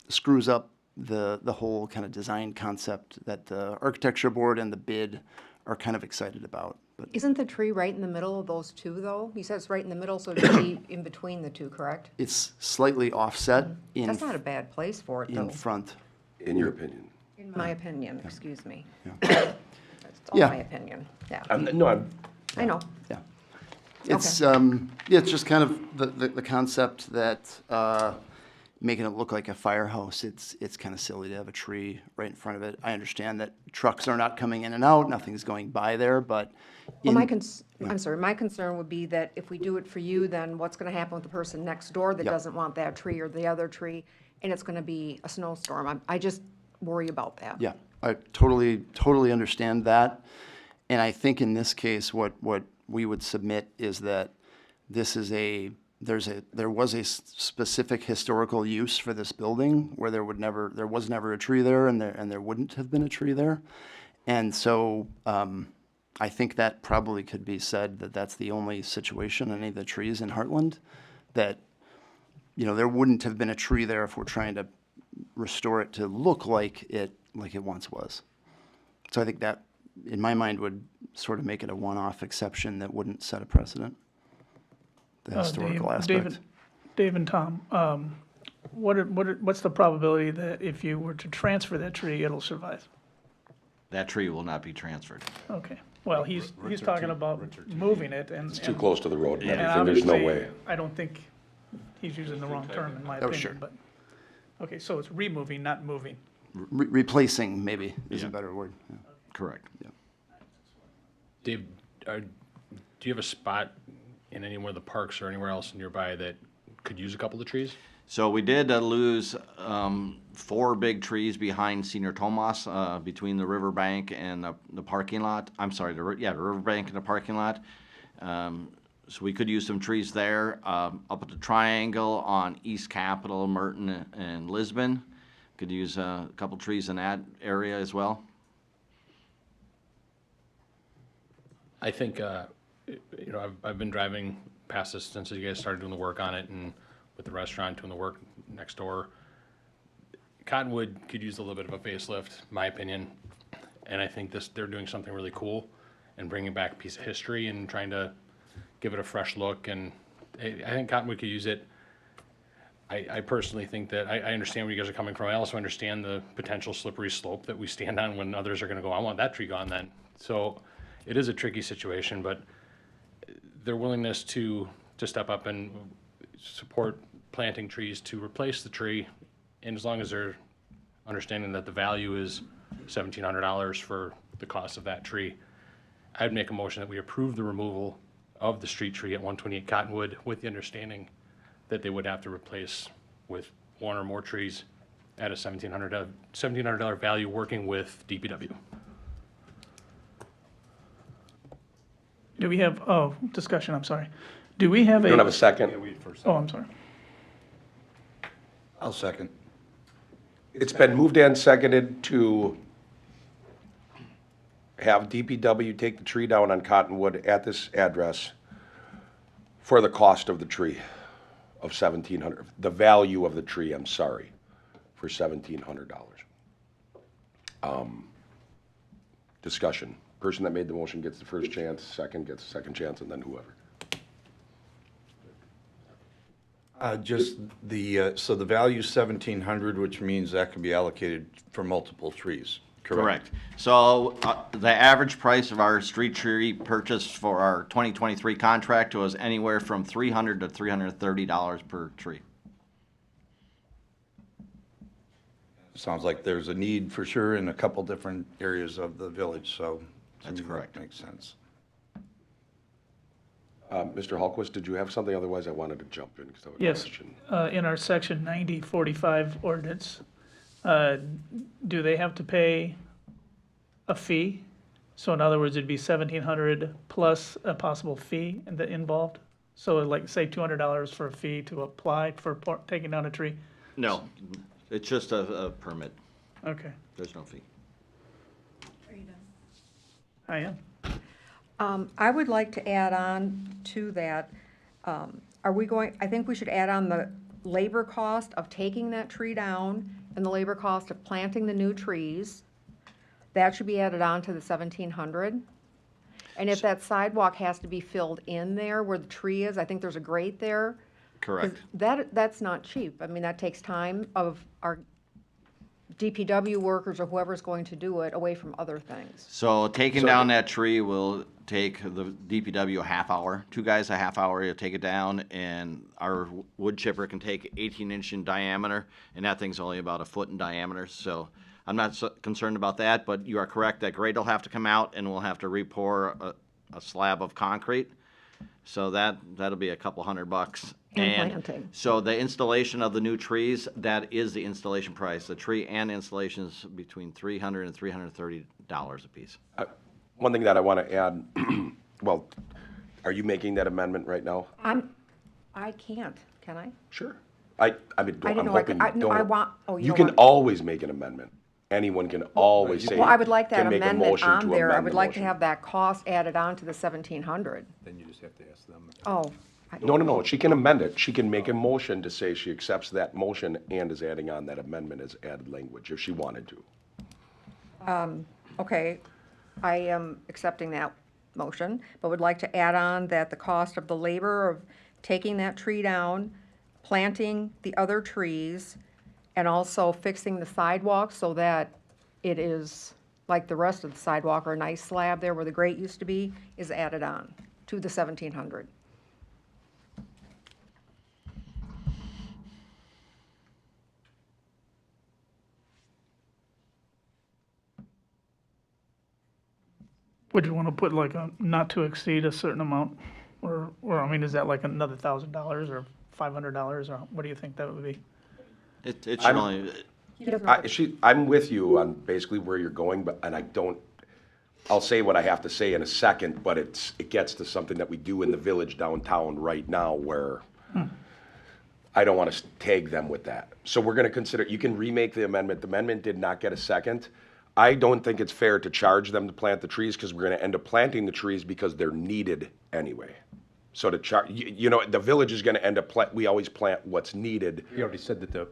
screws up the whole kind of design concept that the architecture board and the bid are kind of excited about. But Isn't the tree right in the middle of those two, though? You said it's right in the middle, so it should be in between the two, correct? it's slightly offset in, That's not a bad place for it, though. in front. In your opinion? In my opinion, excuse me. Yeah. That's all Yeah. my opinion, yeah. No, I know. Yeah. It's, it's just kind of the concept that making it look like a firehouse, it's kind of silly to have a tree right in front of it. I understand that trucks are not coming in and out, nothing's going by there, but Well, in, I'm sorry, my concern would be that if we do it for you, then what's gonna happen with the person next door that Yeah. doesn't want that tree or the other tree, and it's gonna be a snowstorm? I just worry about that. yeah, I totally understand that. And I think in this case, what we would submit is that this is there was a specific historical use for this building where there was never a tree there, and there wouldn't have been a tree there. And so I think that probably could be said that that's the only situation, any of the trees in Hartland, that, there wouldn't have been a tree there if we're trying to restore it to look like it once was. So I think that, in my mind, would sort of make it a one-off exception that wouldn't set a precedent. The historical aspect. Dave and Tom, what's the probability that if you were to transfer that tree, it'll survive? That tree will not be transferred. Okay, well, he's talking about moving it, and. It's too close to the road and and everything, there's no obviously, way. I don't think he's using the wrong term, in my Oh, sure. opinion, but, okay, so it's removing, not moving. Replacing, maybe, is a better word. Yeah. Correct. Dave, do you have a spot in any one of the parks or anywhere else nearby that could use a couple of trees? So we did lose 4 big trees behind Senior Tomas, between the riverbank and the parking lot. I'm sorry, the riverbank and the parking lot. So we could use some trees there. Up at the Triangle on East Capitol, Merton, and Lisbon. Could use a couple trees in that area as well. I think, you know, I've been driving past this since you guys started doing the work on it, and with the restaurant doing the work next door. Cottonwood could use a little bit of a facelift, my opinion. And I think they're doing something really cool and bringing back a piece of history and trying to give it a fresh look. And I think Cottonwood could use it. I personally think that I understand where you guys are coming from. I also understand the potential slippery slope that we stand on when others are going to go, I want that tree gone then. So it is a tricky situation, but their willingness to step up and support planting trees to replace the tree, and as long as they're understanding that the value is $1,700 for the cost of that tree, I'd make a motion that we approve the removal of the street tree at 128 Cottonwood with the understanding that they would have to replace with 1 or more trees at a $1,700 value, working with DPW. Do we have, discussion, I'm sorry. Do we have We don't have a second. Oh, I'm sorry. I'll second. It's been moved and seconded to have DPW take the tree down on Cottonwood at this address for the cost of the tree of $1,700, the value of the tree, I'm sorry, for $1,700. Discussion. Person that made the motion gets the first chance, second gets the second chance, and then whoever. Just so the value's 1,700, which means that can be allocated for multiple trees, correct? Correct. So the average price of our street tree purchase for our 2023 contract was anywhere from $300 to $330 per tree. Sounds like there's a need for sure in a couple different areas of the village, so. That's to me, correct. Makes sense. Mr. Hallquist, did you have something? Otherwise, I wanted to jump in because I have a Yes, question. in our section 9045 ordinance, do they have to pay a fee? So in other words, it'd be $1,700 plus a possible fee involved? So like, say, $200 for a fee to apply for taking down a tree? No, it's just a permit. Okay, There's no fee. I am. I would like to add on to that, I think we should add on the labor cost of taking that tree down and the labor cost of planting the new trees. That should be added on to the 1,700. And if that sidewalk has to be filled in there where the tree is, I think there's a grate there. 'Cause Correct. that's not cheap. I mean, that takes time of our DPW workers or whoever's going to do it away from other things. So taking down that tree will take the DPW a half hour, 2 guys a half hour to take it down, and our wood chipper can take 18-inch in diameter, and that thing's only about 1 foot in diameter, so I'm not so concerned about that, but you are correct, that grate will have to come out, and we'll have to re-pour a slab of concrete, so that'll be a couple $100. And planting. So the installation of the new trees, that is the installation price. The tree and installation is between $300 and $330 a piece. One thing that I want to add, well, are you making that amendment right now? I can't, can I? Sure. I mean, I didn't I'm know I hoping could, you no, I don't. want, oh, you You don't can want. always make an amendment. Anyone can always say. Well, I would like that can make a amendment motion on to there. I amend would the like to motion. have that cost added on to the 1,700. Then you just have to ask them. Oh. No, she can amend it. She can make a motion to say she accepts that motion and is adding on that amendment as added language if she wanted to. Okay, I am accepting that motion, but would like to add on that the cost of the labor of taking that tree down, planting the other trees, and also fixing the sidewalk so that it is like the rest of the sidewalk, or a nice slab there where the grate used to be, is added on to the 1,700. Would you want to put like a not to exceed a certain amount? Or I mean, is that like another $1,000 or $500, or what do you think that would be? It should I'm- only, I'm with you on basically where you're going, I'll say what I have to say in a second, but it gets to something that we do in the village downtown right now where I don't want to tag them with that. So we're going to consider, you can remake the amendment. The amendment did not get a second. I don't think it's fair to charge them to plant the trees because we're going to end up planting the trees because they're needed anyway. So to charge, the village is going to end up, we always plant what's needed. You already said that the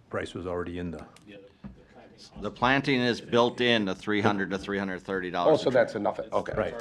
price was already in the, the planting is built in to $300 to $330. Oh, so that's enough, okay. right.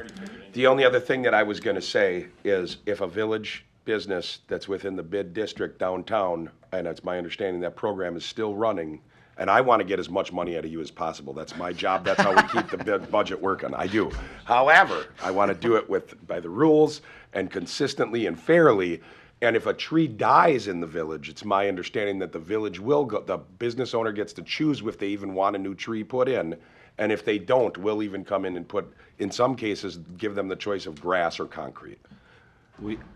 The only other thing that I was gonna say is if a village business that's within the bid district downtown, and it's my understanding that program is still running, and I wanna get as much money out of you as possible. That's my job. That's how we keep the bid budget working. I do. However, I wanna do it by the rules and consistently and fairly. And if a tree dies in the village, it's my understanding that the village will go, the business owner gets to choose if they even want a new tree put in. And if they don't, we'll even come in and in some cases, give them the choice of grass or concrete.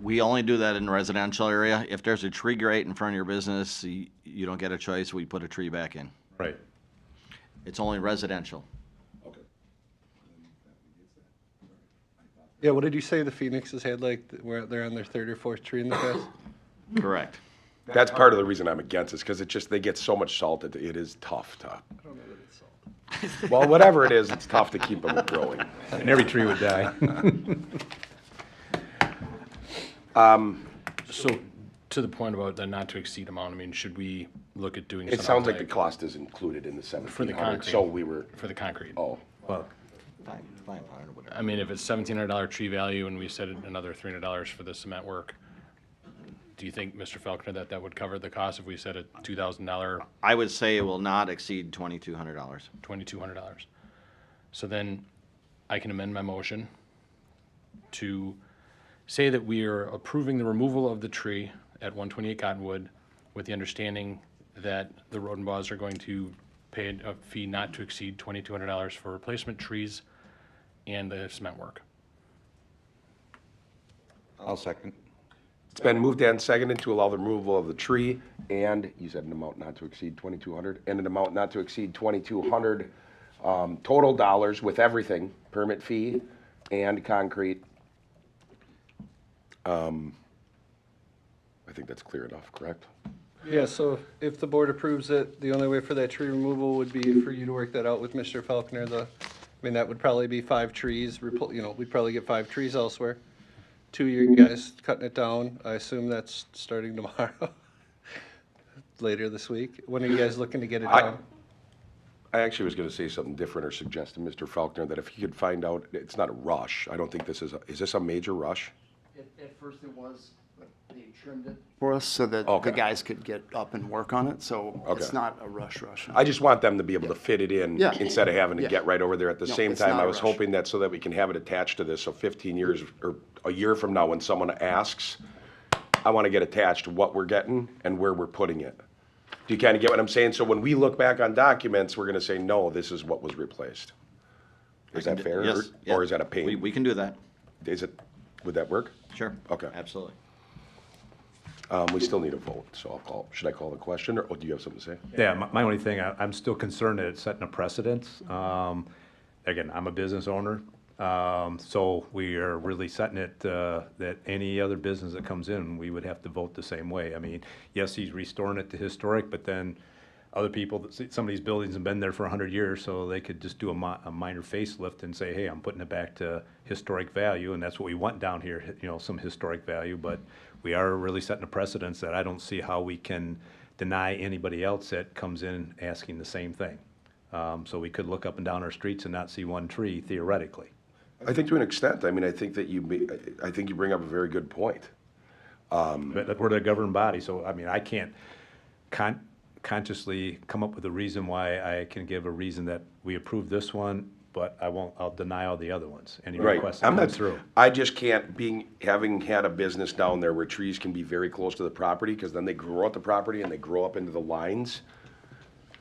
We only do that in the residential area. If there's a tree grate in front of your business, you don't get a choice, we put a tree back in. Right. It's only residential. Yeah, what did you say the Phoenixes had, where they're on their third or fourth tree in the past? Correct. That's part of the reason I'm against it, because they get so much salt, it is tough to. I don't know that it's salt. Well, whatever it is, it's tough to keep them growing. And every tree would die. So, to the point about the not to exceed amount, I mean, should we look at doing It something sounds like the like cost is included in the for the 1,700, concrete? so we were, For the concrete. oh. Well, Fine, whatever. I mean, if it's $1,700 tree value and we said another $300 for the cement work, do you think, Mr. Felkner, that would cover the cost if we said a $2,000, I would say it will not exceed $2,200. $2,200? So then I can amend my motion to say that we are approving the removal of the tree at 128 Cottonwood with the understanding that the Rodenbaugh are going to pay a fee not to exceed $2,200 for replacement trees and the cement work. I'll second. It's been moved and seconded to allow the removal of the tree, and you said an amount not to exceed 2,200, and an amount not to exceed 2,200 total dollars with everything, permit fee and concrete. I think that's clear enough, correct? Yeah, so if the board approves it, the only way for that tree removal would be for you to work that out with Mr. Faulkner. That would probably be 5 trees, we'd probably get 5 trees elsewhere. 2 you guys cutting it down, I assume that's starting tomorrow, later this week. When are you guys looking to get it done? I actually was gonna say something different or suggest to Mr. Faulkner that if he could find out, it's not a rush. I don't think this is this a major rush? At first it was, but they trimmed it for us so that Okay. the guys could get up and work on it, so Okay. it's not a rush. I just want them to be able to fit it in Yeah. instead of having to Yeah. get right over there. At the No, same it's time, not I a was rush. hoping that so that we can have it attached to this, so 15 years or a year from now, when someone asks, I want to get attached to what we're getting and where we're putting it. Do you kind of get what I'm saying? So when we look back on documents, we're going to say, no, this is what was replaced. Is that fair? Yes. Or is that a pain? We can do that. Would that work? Sure. Okay. Absolutely. We still need a vote, so should I call the question, or do you have something to say? yeah, my only thing, I'm still concerned that it's setting a precedence. Again, I'm a business owner, so we are really setting it, that any other business that comes in, we would have to vote the same way. I mean, yes, he's restoring it to historic, but then other people, some of these buildings have been there for 100 years, so they could just do a minor facelift and say, hey, I'm putting it back to historic value, and that's what we want down here, some historic value, but we are really setting a precedence that I don't see how we can deny anybody else that comes in asking the same thing. So we could look up and down our streets and not see one tree theoretically. I think to an extent. I mean, I think you bring up a very good point. But we're the governing body, so I mean, I can't consciously come up with a reason why I can give a reason that we approve this one, but I'll deny all the other ones. Any Right. requests that I'm come not through. I just can't, having had a business down there where trees can be very close to the property, because then they grow out the property and they grow up into the lines.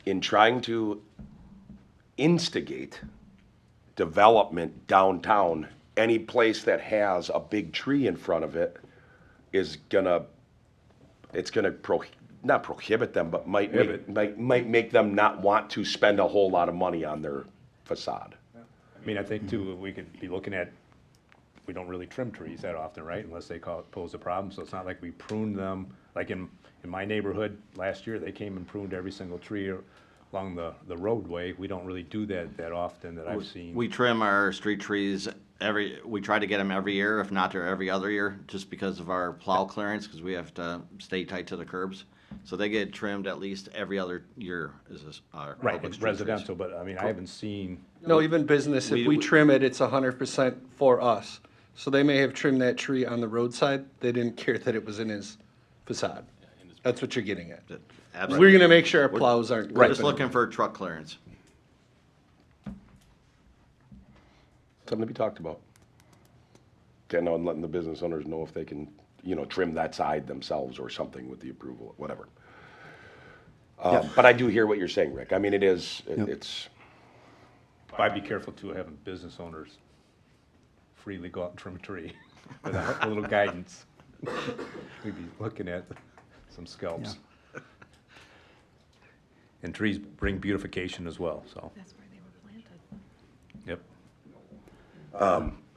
In trying to instigate development downtown, any place that has a big tree in front of it is gonna it's gonna not prohibit them, but might make them not want to spend a whole lot of money on their facade. I mean, I think too, we could be looking at, we don't really trim trees that often, right? Unless they pose a problem, so it's not like we prune them. Like in my neighborhood last year, they came and pruned every single tree along the roadway. We don't really do that often that I've seen. We trim our street trees we try to get them every year, if not every other year, just because of our plow clearance, because we have to stay tight to the curbs. So they get trimmed at least every other year our Right, public it's street trees. residential, but I mean, I haven't seen, No, even business, if we trim it, it's 100% for us. So they may have trimmed that tree on the roadside, they didn't care that it was in his facade. That's what you're getting at. Absolutely. We're gonna make sure our plows aren't. We're just looking for truck clearance. Something to be talked about. And letting the business owners know if they can, trim that side themselves or something with the approval, whatever. But I do hear what you're saying, Rick. I mean, it's. I'd be careful too, having business owners freely go out and trim a tree without a little guidance. We'd be looking at some scalps. And trees bring beautification as well, so. That's where they were planted. Yep.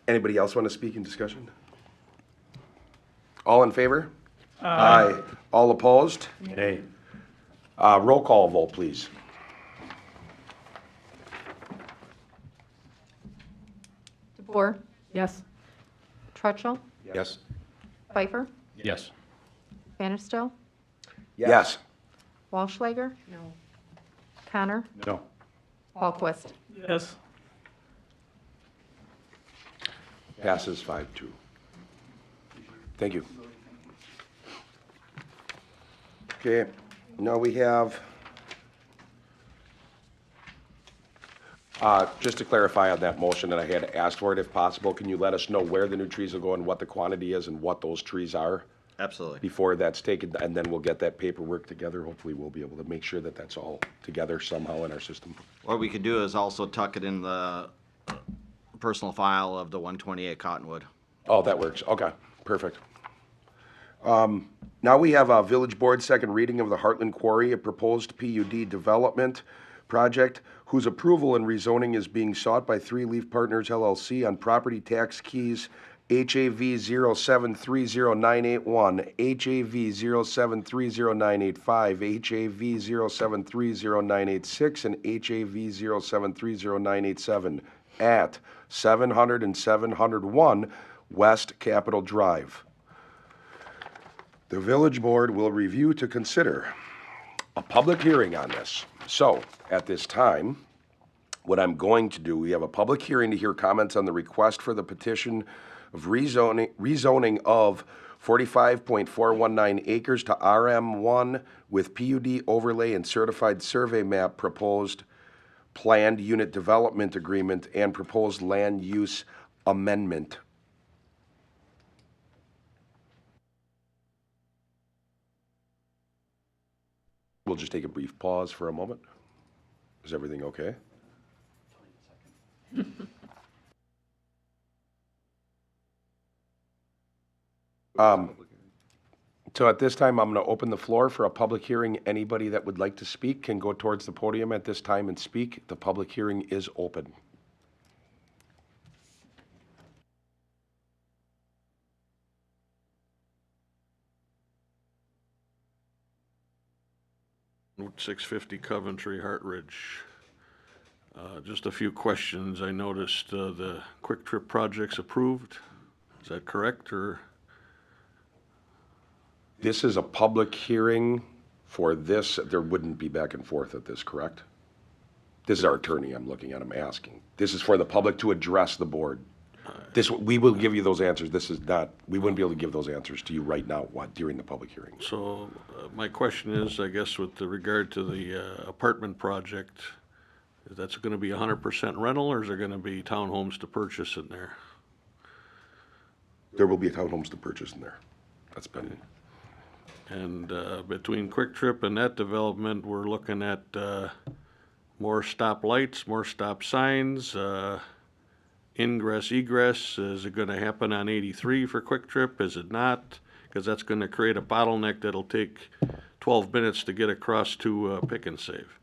Anybody else want to speak in discussion? All in favor? Aye. All opposed? Nay. Roll call vote, please. DeBoer? Yes. Trutchell? Yes. Pfeiffer? Yes. Vanderstel? Yes. Walschlager? No. Connor? No. Hallquist? Yes. Passes 5-2. Thank you. Okay, now we have, just to clarify on that motion that I had asked for it, if possible, can you let us know where the new trees will go and what the quantity is and what those trees are? Absolutely. Before that's taken, and then we'll get that paperwork together. Hopefully, we'll be able to make sure that that's all together somehow in our system. What we could do is also tuck it in the personal file of the 128 Cottonwood. Oh, that works. Okay, perfect. Now we have a village board second reading of the Hartland Quarry, a proposed PUD development project whose approval and rezoning is being sought by Three Leaf Partners LLC on property tax keys HAV 0730981, HAV 0730985, HAV 0730986, and HAV 0730987 at 700 and 701 West Capitol Drive. The village board will review to consider a public hearing on this. So, at this time, what I'm going to do, we have a public hearing to hear comments on the request for the petition of rezoning of 45.419 acres to RM1 with PUD overlay and certified survey map proposed planned unit development agreement and proposed land use amendment. We'll just take a brief pause for a moment. Is everything okay? So at this time, I'm going to open the floor for a public hearing. Anybody that would like to speak can go towards the podium at this time and speak. The public hearing is open. Route 650 Coventry, Hartridge. Just a few questions. I noticed the Quick Trip project's approved. Is that correct, or? This is a public hearing for this. There wouldn't be back and forth at this, correct? This is our attorney I'm looking at, I'm asking. This is for the public to address the board. We will give you those answers. This is not, we wouldn't be able to give those answers to you right now during the public hearing. So my question is, I guess with regard to the apartment project, that's going to be 100% rental, or is there going to be townhomes to purchase in there? There will be townhomes to purchase in there. That's pending. And between Quick Trip and that development, we're looking at more stop lights, more stop signs, ingress, egress. Is it going to happen on 83 for Quick Trip? Is it not? because that's gonna create a bottleneck that'll take 12 minutes to get across to Pick and Save.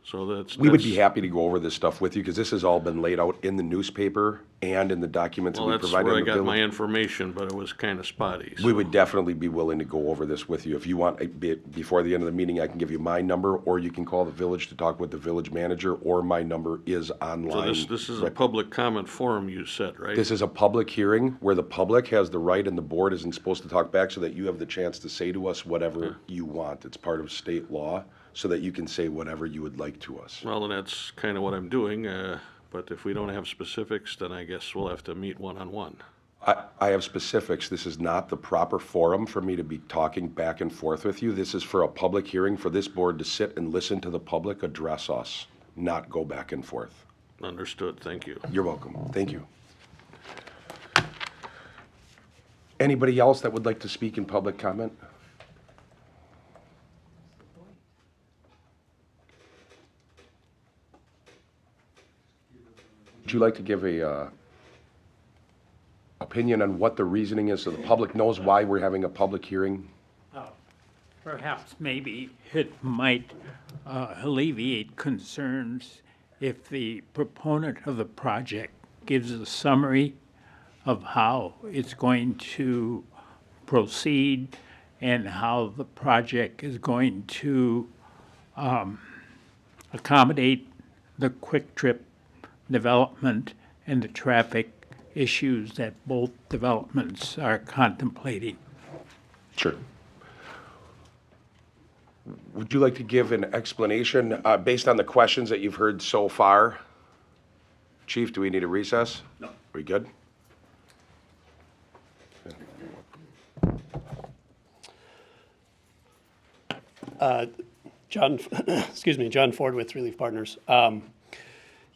So We would be happy to go over this stuff with you, because this has all been laid out in the newspaper and in the documents that Well, we that's provided where I in the got my village. information, but it was kind of spotty. We so- would definitely be willing to go over this with you. If you want, before the end of the meeting, I can give you my number, or you can call the village to talk with the village manager, or my number is So online. this is a public comment forum, you said, right? This is a public hearing where the public has the right and the board isn't supposed to talk back, so that you have the chance to say to us whatever you want. It's part of state law, so that you can say whatever you would like to us. Well, and that's kind of what I'm doing, but if we don't have specifics, then I guess we'll have to meet one-on-one. I have specifics. This is not the proper forum for me to be talking back and forth with you. This is for a public hearing for this board to sit and listen to the public address us, not go back and forth. Understood, thank you. You're welcome. Thank you. Anybody else that would like to speak in public comment? Would you like to give a opinion on what the reasoning is, so the public knows why we're having a public hearing? Perhaps maybe it might alleviate concerns if the proponent of the project gives a summary of how it's going to proceed and how the project is going to accommodate the quick trip development and the traffic issues that both developments are contemplating. Sure. Would you like to give an explanation based on the questions that you've heard so far? Chief, do we need a recess? No. Are we good? John, excuse me, John Ford with Relief Partners.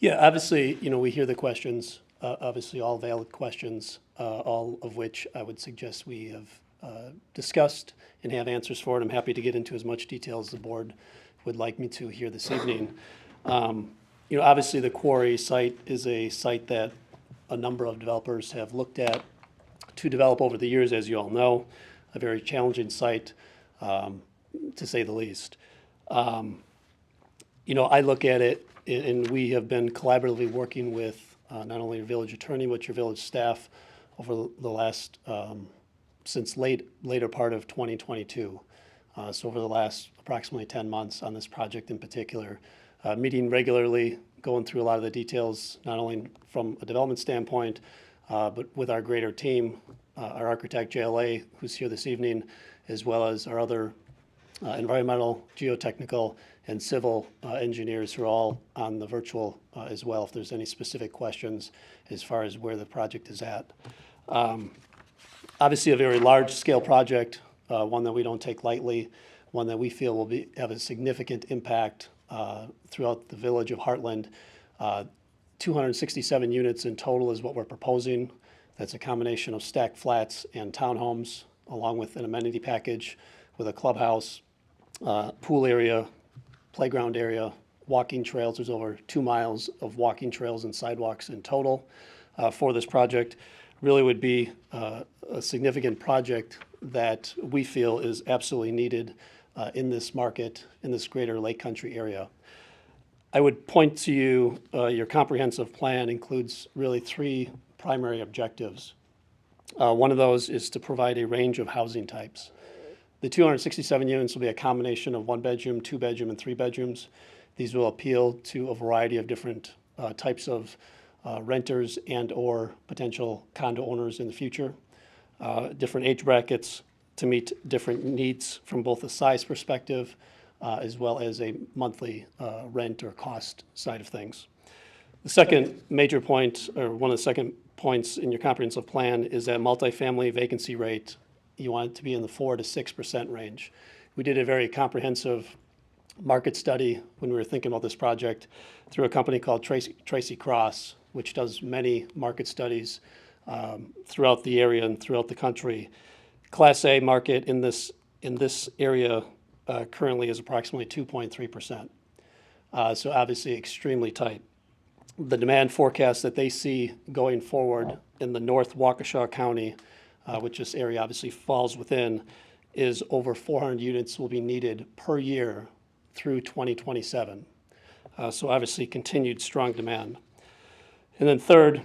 Yeah, obviously, we hear the questions, obviously all valid questions, all of which I would suggest we have discussed and have answers for, and I'm happy to get into as much detail as the board would like me to here this evening. Obviously the quarry site is a site that a number of developers have looked at to develop over the years, as you all know, a very challenging site, to say the least. I look at it, and we have been collaboratively working with not only your village attorney, but your village staff over the last, since later part of 2022. So over the last approximately 10 months on this project in particular, meeting regularly, going through a lot of the details, not only from a development standpoint, but with our greater team, our architect JLA, who's here this evening, as well as our other environmental, geotechnical, and civil engineers who are all on the virtual as well, if there's any specific questions as far as where the project is at. Obviously a very large-scale project, one that we don't take lightly, one that we feel will have a significant impact throughout the village of Hartland. 267 units in total is what we're proposing. That's a combination of stacked flats and townhomes, along with an amenity package with a clubhouse, pool area, playground area, walking trails. There's over 2 miles of walking trails and sidewalks in total for this project. Really would be a significant project that we feel is absolutely needed in this market, in this greater Lake Country area. I would point to you, your comprehensive plan includes really 3 primary objectives. One of those is to provide a range of housing types. The 267 units will be a combination of 1-bedroom, 2-bedroom, and 3 bedrooms. These will appeal to a variety of different types of renters and or potential condo owners in the future. Different age brackets to meet different needs from both a size perspective as well as a monthly rent or cost side of things. The second major point, or one of the second points in your comprehensive plan, is that multifamily vacancy rate. You want it to be in the 4 to 6% range. We did a very comprehensive market study when we were thinking about this project through a company called Tracy Cross, which does many market studies throughout the area and throughout the country. Class A market in this area currently is approximately 2.3%. So obviously extremely tight. The demand forecast that they see going forward in the North Waukesha County which this area obviously falls within, is over 400 units will be needed per year through 2027. So obviously continued strong demand. And then third,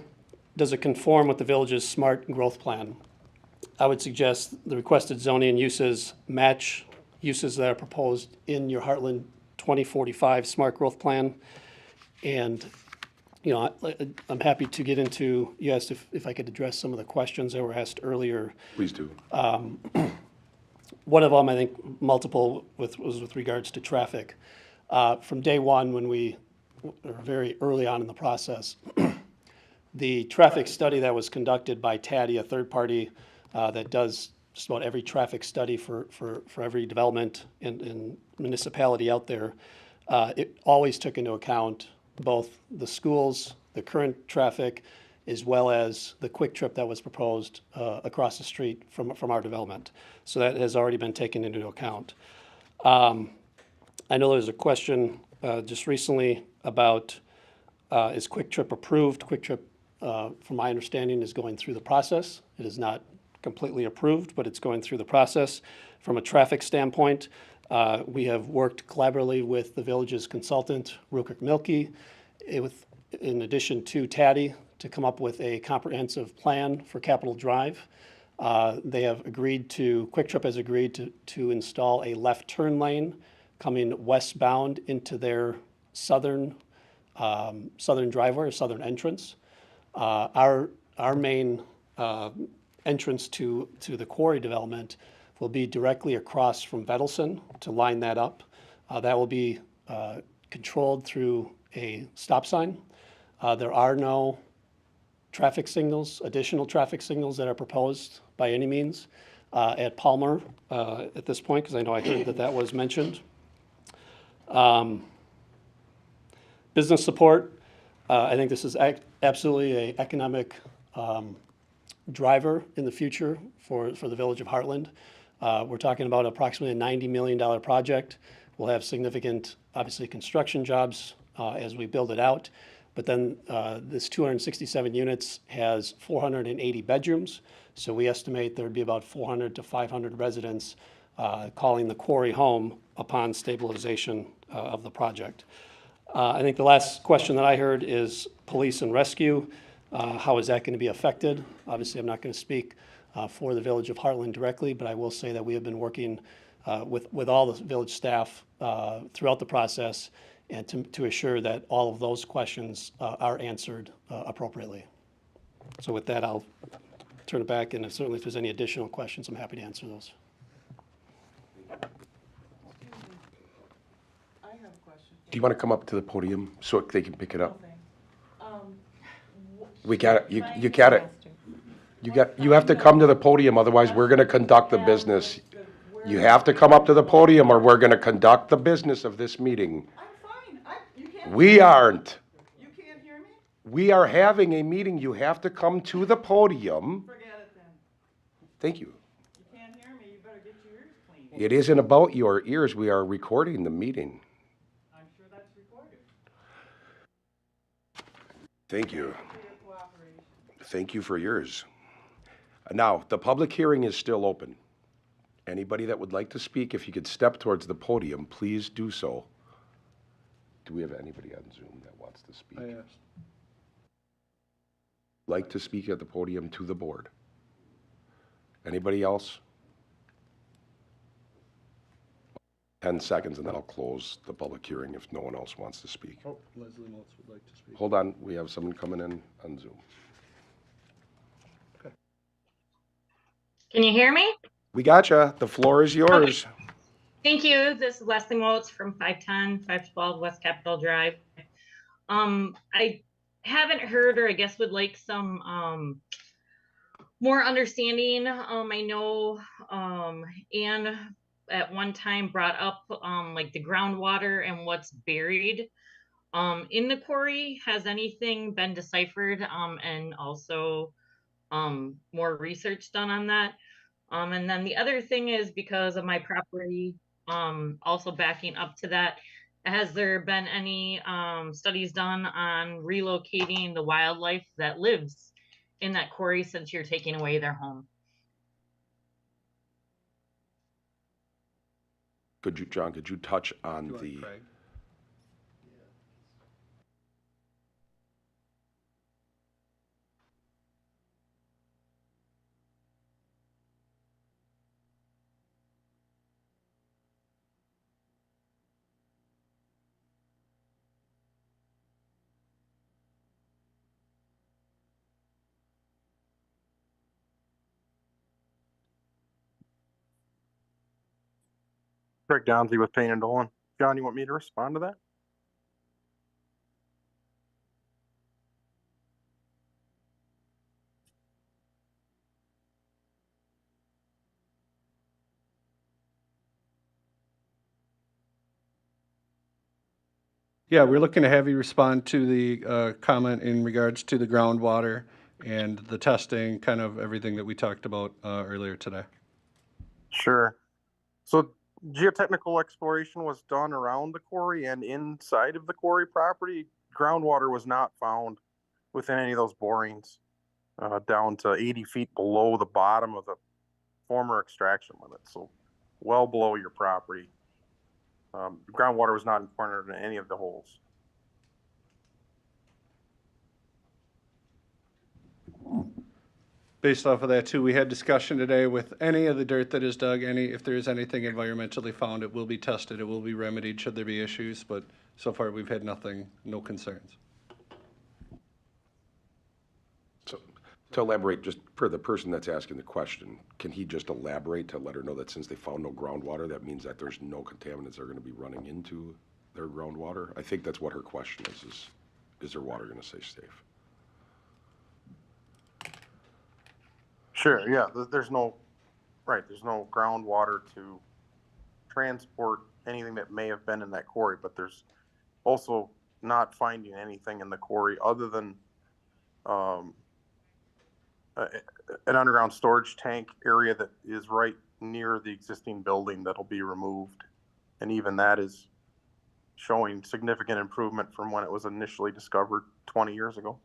does it conform with the village's smart growth plan? I would suggest the requested zoning and uses match uses that are proposed in your Hartland 2045 smart growth plan. And, you know, I'm happy to get into, you asked if I could address some of the questions that were asked earlier. Please do. One of them, I think, multiple was with regards to traffic. From day one, when we were very early on in the process, the traffic study that was conducted by TADI, a third party that does just about every traffic study for every development and municipality out there, it always took into account both the schools, the current traffic, as well as the quick trip that was proposed across the street from our development. So that has already been taken into account. I know there's a question just recently about is Quick Trip approved? Quick Trip, from my understanding, is going through the process. It is not completely approved, but it's going through the process. From a traffic standpoint, we have worked collaboratively with the village's consultant, Rukert Milke, in addition to TADI, to come up with a comprehensive plan for Capitol Drive. They have agreed to, Quick Trip has agreed to install a left turn lane coming westbound into their southern driveway, or southern entrance. Our main entrance to the quarry development will be directly across from Vedelson to line that up. That will be controlled through a stop sign. There are no traffic signals, additional traffic signals that are proposed by any means at Palmer at this point, because I know I heard that was mentioned. Business support, I think this is absolutely an economic driver in the future for the village of Hartland. We're talking about approximately a $90 million project. We'll have significant, obviously, construction jobs as we build it out. But then this 267 units has 480 bedrooms. So we estimate there'd be about 400 to 500 residents calling the quarry home upon stabilization of the project. I think the last question that I heard is police and rescue. How is that going to be affected? Obviously, I'm not going to speak for the village of Hartland directly, but I will say that we have been working with all the village staff throughout the process and to assure that all of those questions are answered appropriately. So with that, I'll turn it back, and certainly if there's any additional questions, I'm happy to answer those. Do you want to come up to the podium so they can pick it up? We got it. You got it. You have to come to the podium, otherwise we're going to conduct the business. You have to come up to the podium or we're going to conduct the business of this meeting. I'm fine. You can't. We aren't. You can't hear me? We are having a meeting. You have to come to the podium. Forget it then. Thank you. You can't hear me. You better get your ears clean. It isn't about your ears. We are recording the meeting. I'm sure that's recorded. Thank you. For your cooperation. Thank you for yours. Now, the public hearing is still open. Anybody that would like to speak, if you could step towards the podium, please do so. Do we have anybody on Zoom that wants to speak? I asked. Like to speak at the podium to the board? Anybody else? 10 seconds and then I'll close the public hearing if no one else wants to speak. Oh, Leslie Maltz would like to speak. Hold on, we have someone coming in on Zoom. Can you hear me? We gotcha. The floor is yours. Okay. Thank you. This is Leslie Maltz from 510, 512 West Capitol Drive. I haven't heard, or I guess would like some more understanding. I know Anne at one time brought up like the groundwater and what's buried in the quarry. Has anything been deciphered and also more research done on that? And then the other thing is, because of my property, also backing up to that, has there been any studies done on relocating the wildlife that lives in that quarry since you're taking away their home? John, could you touch on want the, Craig? Craig Downsley with Payne and Dolan. John, you want me to respond to that? Yeah, we're looking to have you respond to the comment in regards to the groundwater and the testing, kind of everything that we talked about earlier today. Sure. So geotechnical exploration was done around the quarry and inside of the quarry property. Groundwater was not found within any of those borings, down to 80 feet below the bottom of the former extraction limit. So well below your property. Groundwater was not encountered in any of the holes. Based off of that too, we had discussion today with any of the dirt that is dug, if there is anything environmentally found, it will be tested, it will be remedied should there be issues, but so far we've had nothing, no concerns. so, to elaborate, just for the person that's asking the question, can he just elaborate to let her know that since they found no groundwater, that means that there's no contaminants that are gonna be running into their groundwater? I think that's what her question is their water gonna stay safe? Sure, yeah, there's no groundwater to transport anything that may have been in that quarry, but there's also not finding anything in the quarry other than an underground storage tank area that is right near the existing building that'll be removed. And even that is showing significant improvement from when it was initially discovered 20 years ago.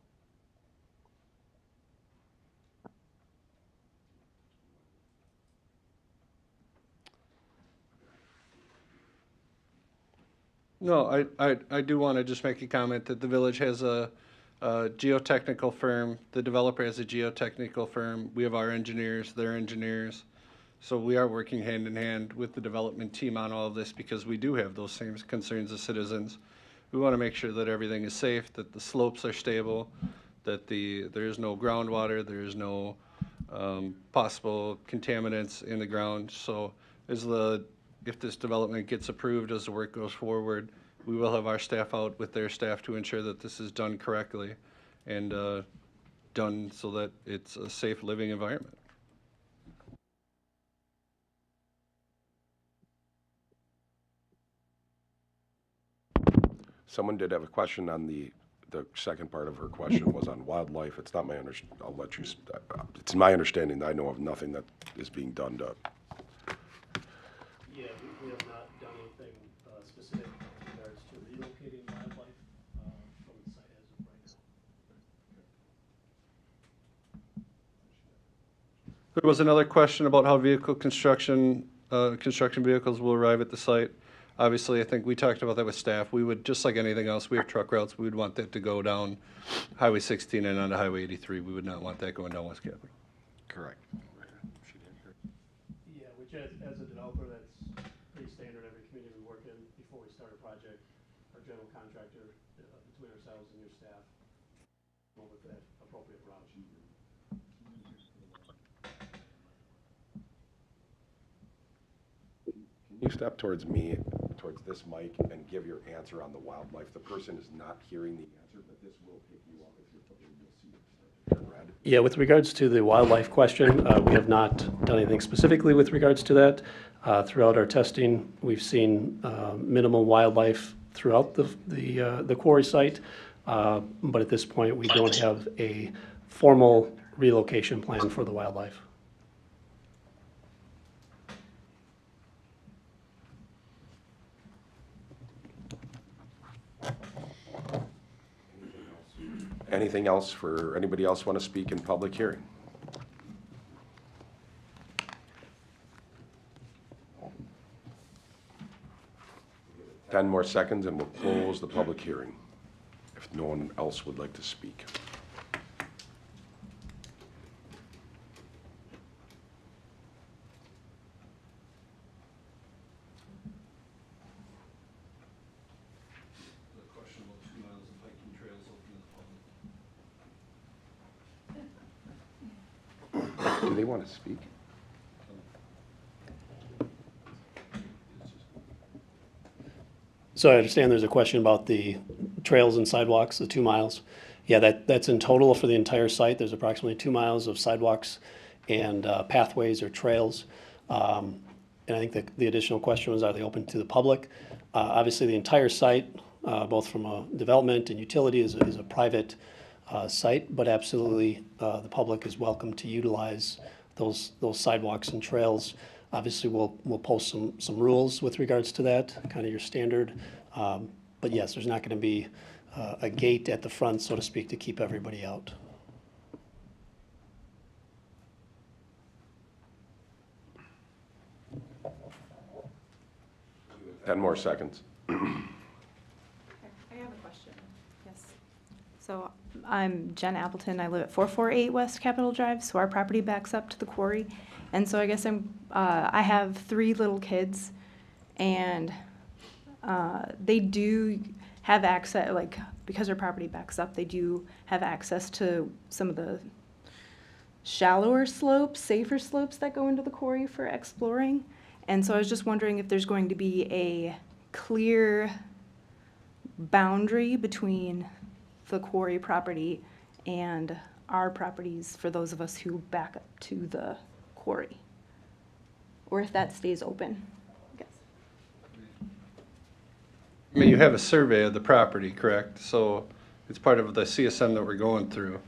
No, I do want to just make a comment that the village has a geotechnical firm. The developer has a geotechnical firm. We have our engineers, their engineers. So we are working hand in hand with the development team on all of this because we do have those same concerns as citizens. We want to make sure that everything is safe, that the slopes are stable, that there is no groundwater, there is no possible contaminants in the ground. So if this development gets approved as the work goes forward, we will have our staff out with their staff to ensure that this is done correctly and done so that it's a safe living environment. Someone did have a question on the second part of her question was on wildlife. It's not my I'll let you, it's my understanding that I know of nothing that is being done to. Yeah, we have not done anything specific in regards to relocating wildlife from the site as of right now. There was another question about how construction vehicles will arrive at the site. Obviously, I think we talked about that with staff. We would, just like anything else, we have truck routes. We would want that to go down Highway 16 and onto Highway 83. We would not want that going down West Capitol. Correct. Yeah, which as a developer, that's pretty standard every community we work in. Before we start a project, our general contractor, between ourselves and your staff, come up with that appropriate route. Can you step towards me, towards this mic, and give your answer on the wildlife? The person is not hearing the answer, but this will pick you up if you're putting, you'll see it turn red. Yeah, with regards to the wildlife question, we have not done anything specifically with regards to that. Throughout our testing, we've seen minimal wildlife throughout the quarry site, but at this point, we don't have a formal relocation plan for the wildlife. Anything else for anybody else want to speak in public hearing? 10 more seconds and we'll close the public hearing, if no one else would like to speak. Do they want to speak? So I understand there's a question about the trails and sidewalks, the 2 miles. Yeah, that's in total for the entire site. There's approximately 2 miles of sidewalks and pathways or trails. And I think the additional question was, are they open to the public? Obviously, the entire site, both from a development and utility, is a private site, but absolutely the public is welcome to utilize those sidewalks and trails. Obviously, we'll post some rules with regards to that, kind of your standard. But yes, there's not going to be a gate at the front, so to speak, to keep everybody out. Ten more seconds. I have a question. Yes. So I'm Jen Appleton. I live at 448 West Capitol Drive, so our property backs up to the quarry. And so I guess I have 3 little kids, and they do have access, like, because our property backs up, they do have access to some of the shallower slopes, safer slopes that go into the quarry for exploring. And so I was just wondering if there's going to be a clear boundary between the quarry property and our properties for those of us who back up to the quarry, or if that stays open, I guess. I mean, you have a survey of the property, correct? So it's part of the CSM that we're going through.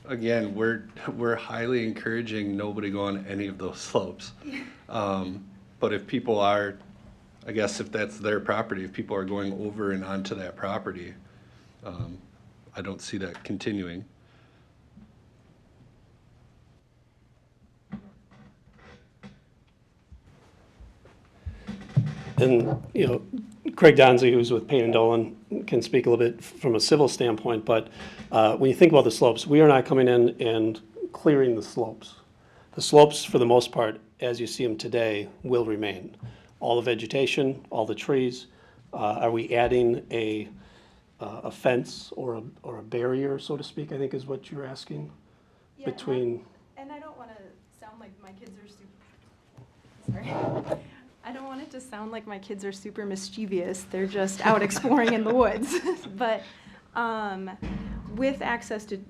Again, we're highly encouraging nobody go on any of those slopes. But if people are, I guess if that's their property, if people are going over and onto that property, I don't see that continuing. And, you know, Craig Donzie, who's with Payne and Dolan, can speak a little bit from a civil standpoint, but when you think about the slopes, we are not coming in and clearing the slopes. The slopes, for the most part, as you see them today, will remain. All the vegetation, all the trees. Are we adding a fence or a barrier, so to speak, I think is what you're asking, Yeah, between? And I don't want to sound like my kids are super, sorry. I don't want it to sound like my kids are super mischievous. They're just out exploring in the woods. But with access to,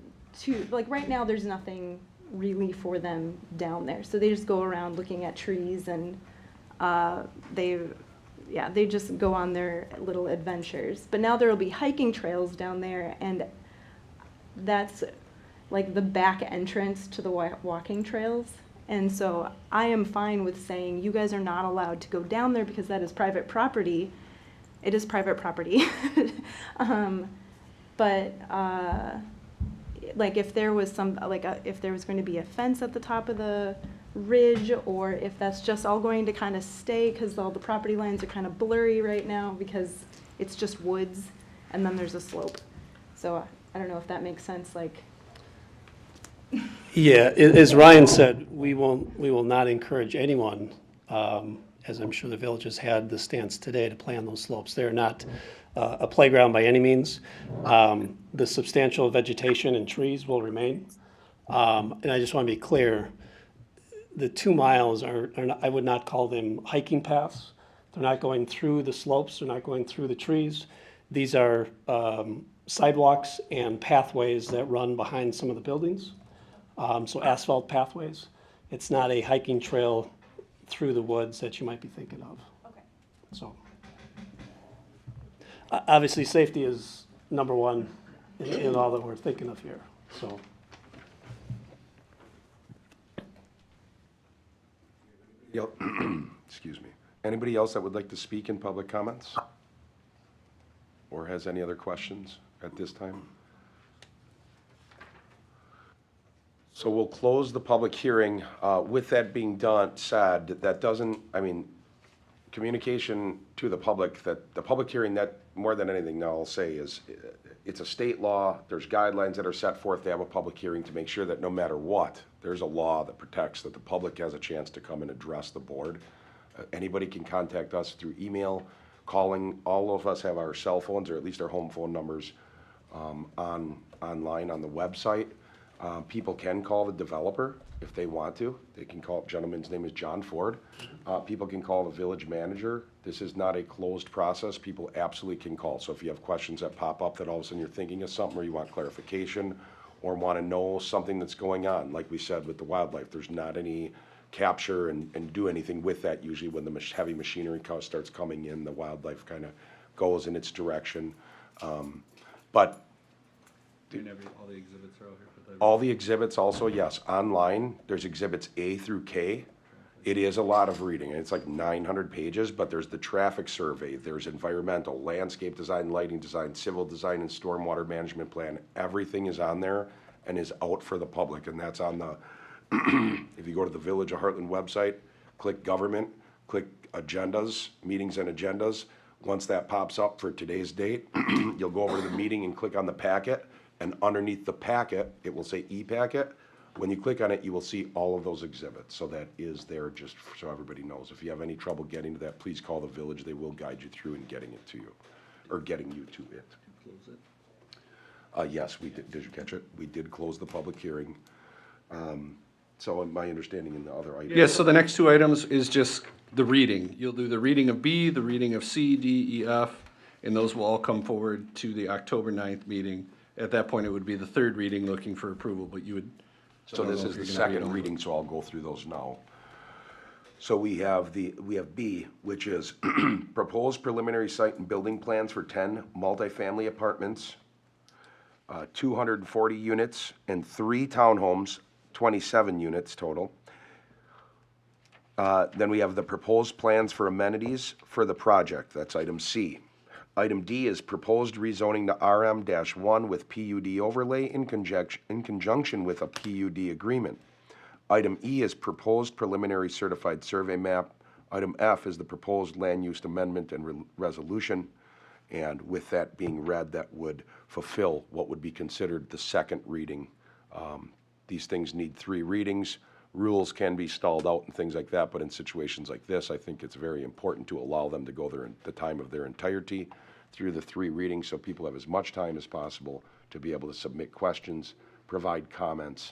like right now, there's nothing really for them down there. So they just go around looking at trees, and they just go on their little adventures. But now there will be hiking trails down there, and that's like the back entrance to the walking trails. And so I am fine with saying you guys are not allowed to go down there because that is private property. It is private property. Like if there was if there was going to be a fence at the top of the ridge, or if that's just all going to kind of stay because all the property lines are kind of blurry right now because it's just woods and then there's a slope. So I don't know if that makes sense. Like. Yeah, as Ryan said, we will not encourage anyone, as I'm sure the village has had the stance today, to play on those slopes. They're not a playground by any means. The substantial vegetation and trees will remain. And I just want to be clear, the 2 miles are not, I would not call them hiking paths. They're not going through the slopes. They're not going through the trees. These are sidewalks and pathways that run behind some of the buildings. So asphalt pathways. It's not a hiking trail through the woods that you might be thinking of. Okay. So obviously safety is number one in all that we're thinking of here. So. Yep. Excuse me. Anybody else that would like to speak in public comments? Or has any other questions at this time? So we'll close the public hearing. With that being said, that doesn't, I mean, communication to the public, that the public hearing, that more than anything now I'll say is, it's a state law, there's guidelines that are set forth to have a public hearing to make sure that no matter what, there's a law that protects that the public has a chance to come and address the board. Anybody can contact us through email, calling. All of us have our cell phones, or at least our home phone numbers, online on the website. People can call the developer if they want to. They can call, gentleman's name is John Ford. People can call the village manager. This is not a closed process. People absolutely can call. So if you have questions that pop up that all of a sudden you're thinking of something, or you want clarification, or want to know something that's going on, like we said with the wildlife, there's not any capture and do anything with that. Usually when the heavy machinery starts coming in, the wildlife kind of goes in its direction. But all the exhibits are out here for the. all the exhibits also, yes, online, there's exhibits A through K. It is a lot of reading. It's like 900 pages, but there's the traffic survey, there's environmental, landscape design, lighting design, civil design, and stormwater management plan. Everything is on there and is out for the public, and that's on the, if you go to the Village of Hartland website, click government, click agendas, meetings and agendas. Once that pops up for today's date, you'll go over to the meeting and click on the packet, and underneath the packet, it will say e-packet. When you click on it, you will see all of those exhibits. So that is there, just so everybody knows. If you have any trouble getting to that, please call the village. They will guide you through in getting it to you, or getting you to it. Close it. Yes, we did. Did you catch it? We did close the public hearing. So in my understanding in the other items. Yes, so the next two items is just the reading. You'll do the reading of B, the reading of C, D, E, F, and those will all come forward to the October 9th meeting. At that point, it would be the third reading looking for approval, but you would. So this is the second reading, so I'll go through those now. So we have B, which is proposed preliminary site and building plans for 10 multifamily apartments, 240 units, and 3 townhomes, 27 units total. Then we have the proposed plans for amenities for the project. That's item C. Item D is proposed rezoning to RM-1 with PUD overlay in conjunction with a PUD agreement. Item E is proposed preliminary certified survey map. Item F is the proposed land use amendment and resolution. And with that being read, that would fulfill what would be considered the second reading. These things need 3 readings. Rules can be stalled out and things like that, but in situations like this, I think it's very important to allow them to go there in the time of their entirety through the 3 readings, so people have as much time as possible to be able to submit questions, provide comments,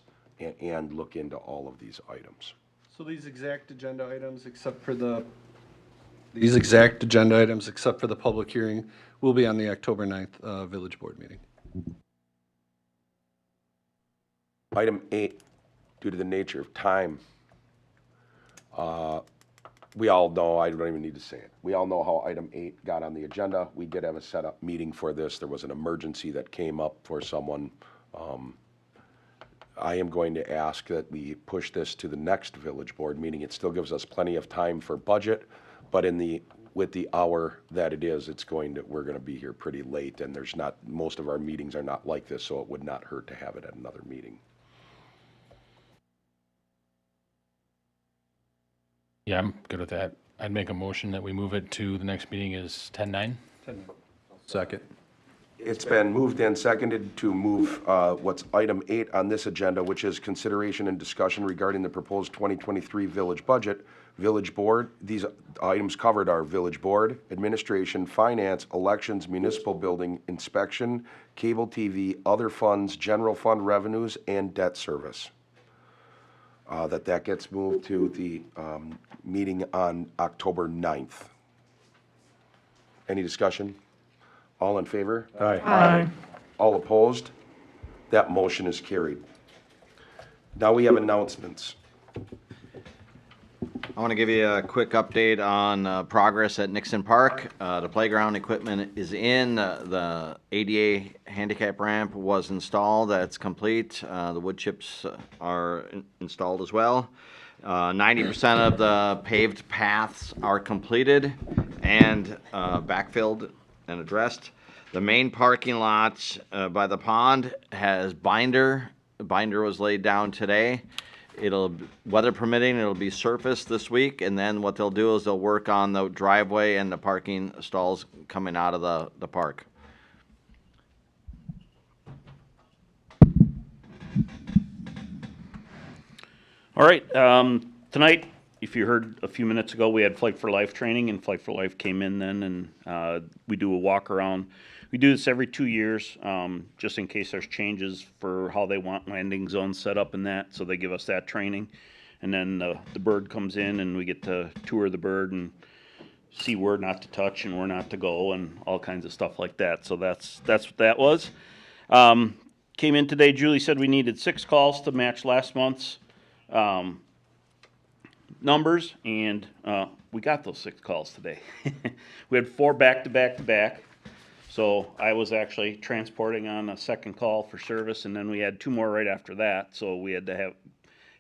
and look into all of these items. So these exact agenda items, except for the public hearing, will be on the October 9th Village Board meeting. Item 8, due to the nature of time, we all know, I don't even need to say it. We all know how item 8 got on the agenda. We did have a set-up meeting for this. There was an emergency that came up for someone. I am going to ask that we push this to the next village board meeting. It still gives us plenty of time for budget, but with the hour that it is, we're going to be here pretty late, and most of our meetings are not like this, so it would not hurt to have it at another meeting. Yeah, I'm good with that. I'd make a motion that we move it to the next meeting is 10-9. Second. It's been moved and seconded to move what's item 8 on this agenda, which is consideration and discussion regarding the proposed 2023 village budget. Village board, these items covered are village board, administration, finance, elections, municipal building, inspection, cable TV, other funds, general fund revenues, and debt service. That gets moved to the meeting on October 9th. Any discussion? All in favor? Aye. Aye. All opposed? That motion is carried. Now we have announcements. I want to give you a quick update on progress at Nixon Park. The playground equipment is in. The ADA handicap ramp was installed. That's complete. The wood chips are installed as well. 90% of the paved paths are completed and backfilled and addressed. The main parking lot by the pond has binder. The binder was laid down today. Weather permitting, it'll be surfaced this week, and then what they'll do is they'll work on the driveway and the parking stalls coming out of the park. All right, tonight, if you heard a few minutes ago, we had Flight for Life training, and Flight for Life came in then, and we do a walk around. We do this every 2 years, just in case there's changes for how they want landing zones set up and that, so they give us that training. And then the bird comes in, and we get to tour the bird and see where not to touch and where not to go and all kinds of stuff like that. So that's what that was. Came in today, Julie said we needed 6 calls to match last month's numbers, and we got those 6 calls today. We had 4 back to back to back, so I was actually transporting on a second call for service, and then we had 2 more right after that, so we had to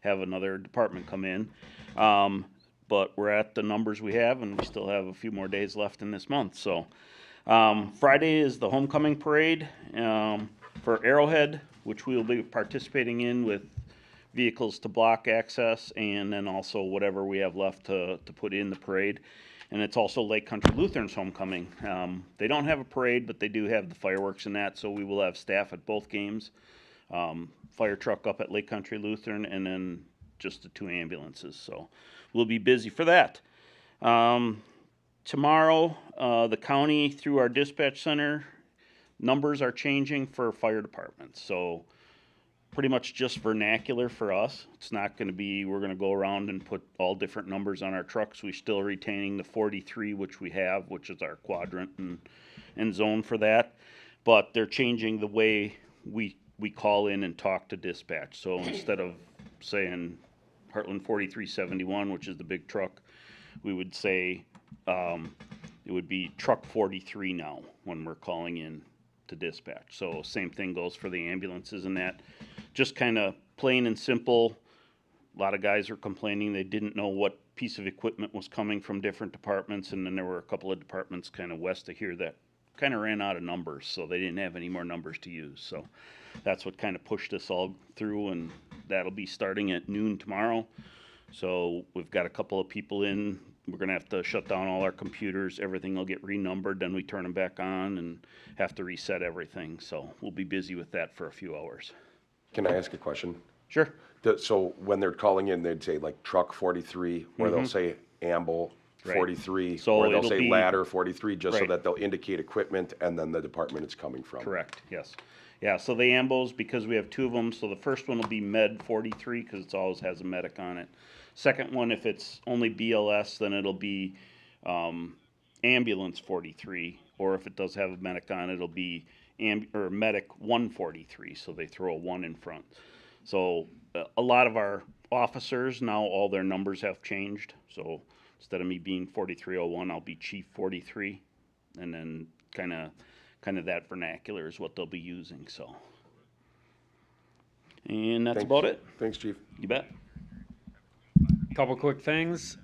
have another department come in. But we're at the numbers we have, and we still have a few more days left in this month. So Friday is the homecoming parade for Arrowhead, which we will be participating in with vehicles to block access, and then also whatever we have left to put in the parade. And it's also Lake Country Lutheran's homecoming. They don't have a parade, but they do have the fireworks and that, so we will have staff at both games. Fire truck up at Lake Country Lutheran, and then just the 2 ambulances. So we'll be busy for that. Tomorrow, the county, through our dispatch center, numbers are changing for fire departments. So pretty much just vernacular for us. It's not going to be, we're going to go around and put all different numbers on our trucks. We're still retaining the 43, which we have, which is our quadrant and zone for that. But they're changing the way we call in and talk to dispatch. So instead of saying Hartland 4371, which is the big truck, we would say it would be truck 43 now when we're calling in to dispatch. So same thing goes for the ambulances and that. Just kind of plain and simple. A lot of guys are complaining they didn't know what piece of equipment was coming from different departments, and then there were a couple of departments kind of west of here that kind of ran out of numbers, so they didn't have any more numbers to use. So that's what kind of pushed us all through, and that'll be starting at noon tomorrow. So we've got a couple of people in. We're going to have to shut down all our computers. Everything will get renumbered, then we turn them back on and have to reset everything. So we'll be busy with that for a few hours. Can I ask a question? Sure. So when they're calling in, they'd say like truck 43, or they'll say amble 43, So or they'll it'll say be- ladder 43, just so Right. that they'll indicate equipment and then the department it's coming from. Correct, yes. Yeah, so the ambos, because we have 2 of them, so the first one will be Med 43, because it always has a medic on it. Second one, if it's only BLS, then it'll be Ambulance 43, or if it does have a medic on it, it'll be Medic 143, so they throw a 1 in front. So a lot of our officers, now all their numbers have changed, so instead of me being 4301, I'll be Chief 43, and then kind of that vernacular is what they'll be using, so. And that's about it. Thanks, Chief. You bet. Couple quick things.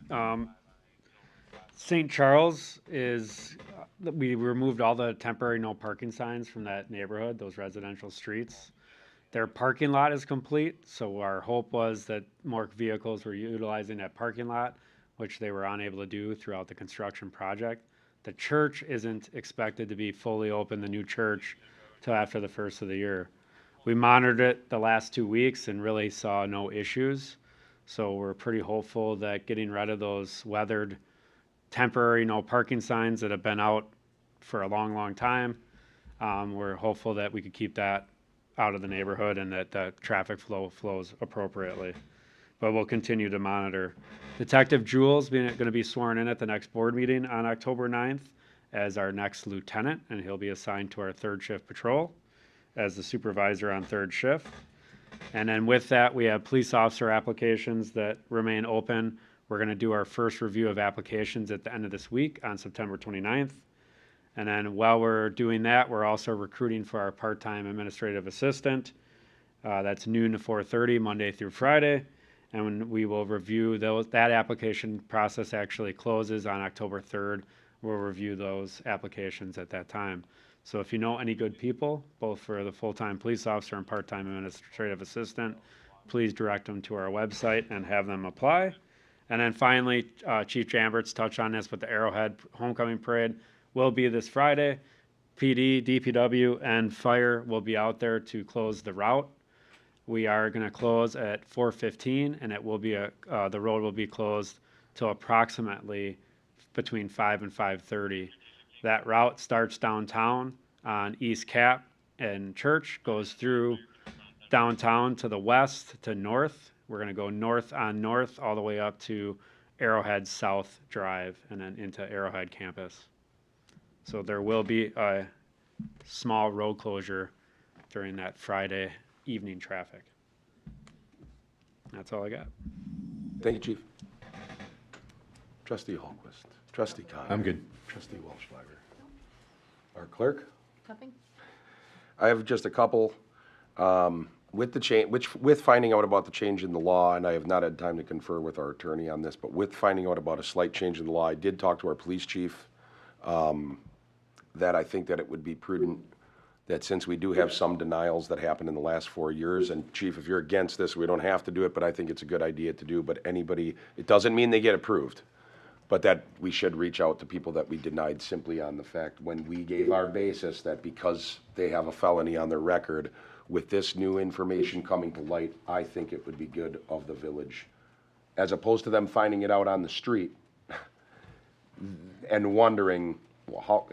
St. Charles is, we removed all the temporary no parking signs from that neighborhood, those residential streets. Their parking lot is complete, so our hope was that more vehicles were utilizing that parking lot, which they were unable to do throughout the construction project. The church isn't expected to be fully open, the new church, till after the first of the year. We monitored it the last 2 weeks and really saw no issues. So we're pretty hopeful that getting rid of those weathered temporary no parking signs that have been out for a long, long time, we're hopeful that we could keep that out of the neighborhood and that the traffic flows appropriately. But we'll continue to monitor. Detective Jules going to be sworn in at the next board meeting on October 9th as our next lieutenant, and he'll be assigned to our 3rd shift patrol as the supervisor on 3rd shift. And then with that, we have police officer applications that remain open. We're going to do our first review of applications at the end of this week on September 29th. And then while we're doing that, we're also recruiting for our part-time administrative assistant. That's noon to 4:30, Monday through Friday. And we will review those. That application process actually closes on October 3rd. We'll review those applications at that time. So if you know any good people, both for the full-time police officer and part-time administrative assistant, please direct them to our website and have them apply. And then finally, Chief Jambert's touched on this, but the Arrowhead Homecoming Parade will be this Friday. PD, DPW, and fire will be out there to close the route. We are going to close at 4:15, and it will be the road will be closed till approximately between 5 and 5:30. That route starts downtown on East Cap and Church, goes through downtown to the west to north. We're going to go north on north all the way up to Arrowhead South Drive and then into Arrowhead campus. So there will be a small road closure during that Friday evening traffic. That's all I got. Thank you, Chief. Trustee Hallquist. Trustee Connor. I'm good. Trustee Walshleiger. Our clerk. Nothing? I have just a couple, with the change, with finding out about the change in the law, and I have not had time to confer with our attorney on this, but with finding out about a slight change in the law, I did talk to our police chief, that I think that it would be prudent that since we do have some denials that happened in the last 4 years, and Chief, if you're against this, we don't have to do it, but I think it's a good idea to do, but anybody, it doesn't mean they get approved, but that we should reach out to people that we denied simply on the fact when we gave our basis that because they have a felony on their record, with this new information coming to light, I think it would be good of the village, as opposed to them finding it out on the street and wondering how,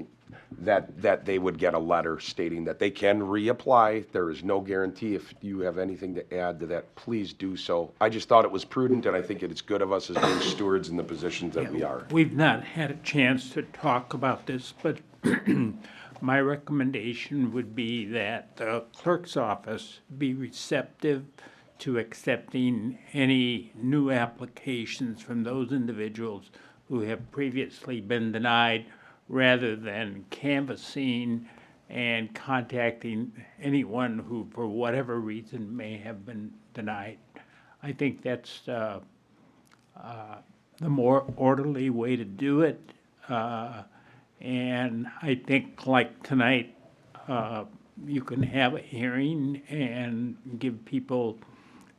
that they would get a letter stating that they can reapply. There is no guarantee. If you have anything to add to that, please do so. I just thought it was prudent, and I think it's good of us as being stewards in the positions that we are. We've not had a chance to talk about this, but my recommendation would be that the clerk's office be receptive to accepting any new applications from those individuals who have previously been denied, rather than canvassing and contacting anyone who, for whatever reason, may have been denied. I think that's the more orderly way to do it. And I think, like tonight, you can have a hearing and give people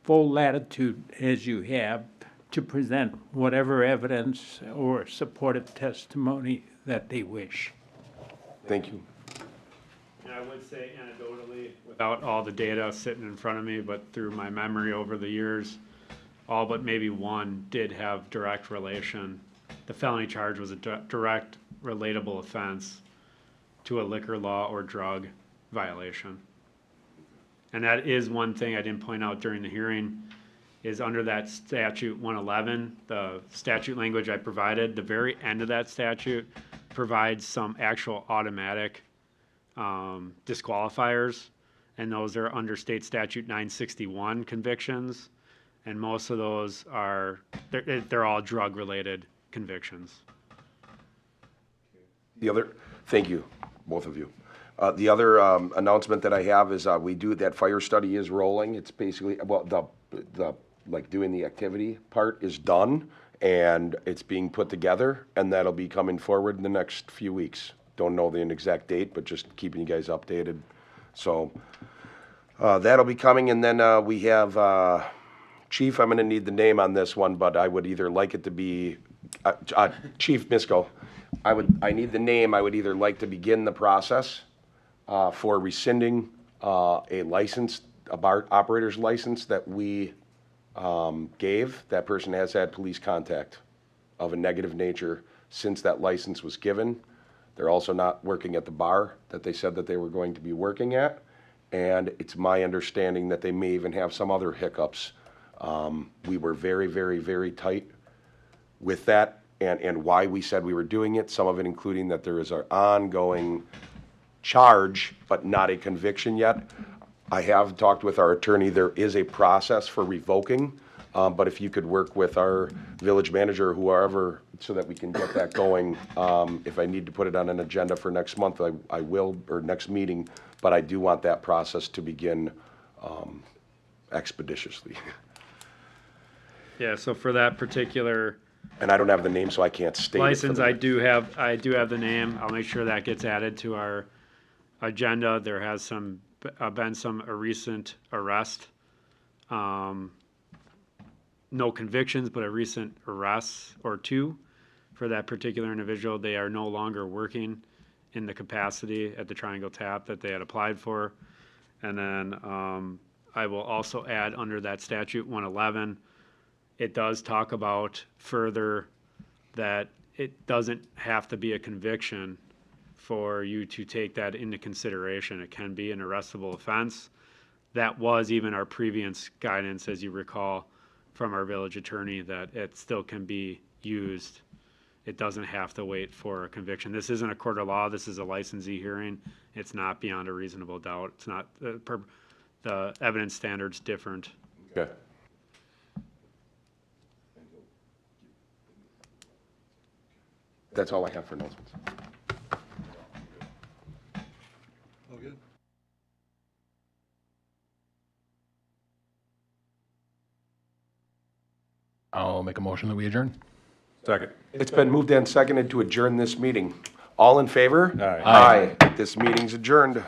full latitude, as you have, to present whatever evidence or supportive testimony that they wish. Thank you. And I would say anecdotally, without all the data sitting in front of me, but through my memory over the years, all but maybe one did have direct relation. The felony charge was a direct relatable offense to a liquor law or drug violation. And that is one thing I didn't point out during the hearing, is under that statute 111, the statute language I provided, the very end of that statute provides some actual automatic disqualifiers, and those are under state statute 961 convictions, and most of those are, they're all drug-related convictions. The other, thank you, both of you. The other announcement that I have is that fire study is rolling. It's basically, well, the like doing the activity part is done, and it's being put together, and that'll be coming forward in the next few weeks. Don't know the exact date, but just keeping you guys updated. So that'll be coming, and then we have, Chief, I'm gonna need the name on this one, but I would either like it to be, Chief Misko, I need the name. I would either like to begin the process for rescinding a license, a bar operator's license that we gave. That person has had police contact of a negative nature since that license was given. They're also not working at the bar that they said that they were going to be working at. And it's my understanding that they may even have some other hiccups. We were very, very, very tight with that and why we said we were doing it. Some of it including that there is an ongoing charge, but not a conviction yet. I have talked with our attorney. There is a process for revoking, but if you could work with our village manager or whoever so that we can get that going. If I need to put it on an agenda for next month, I will, or next meeting, but I do want that process to begin expeditiously. Yeah, so for that particular and I don't have the name, so I can't state license, it. I do have the name. I'll make sure that gets added to our agenda. There has been some recent arrest no convictions, but a recent arrest or two for that particular individual. They are no longer working in the capacity at the Triangle Tap that they had applied for. And then I will also add under that statute 111, it does talk about further that it doesn't have to be a conviction for you to take that into consideration. It can be an arrestable offense. That was even our previous guidance, as you recall, from our village attorney, that it still can be used. It doesn't have to wait for a conviction. This isn't a court of law. This is a licensee hearing. It's not beyond a reasonable doubt. It's not, the evidence standard's different. Okay. That's all I have for announcements. All good. I'll make a motion that we adjourn. Second. It's been moved and seconded to adjourn this meeting. All in favor? Aye. This meeting's adjourned.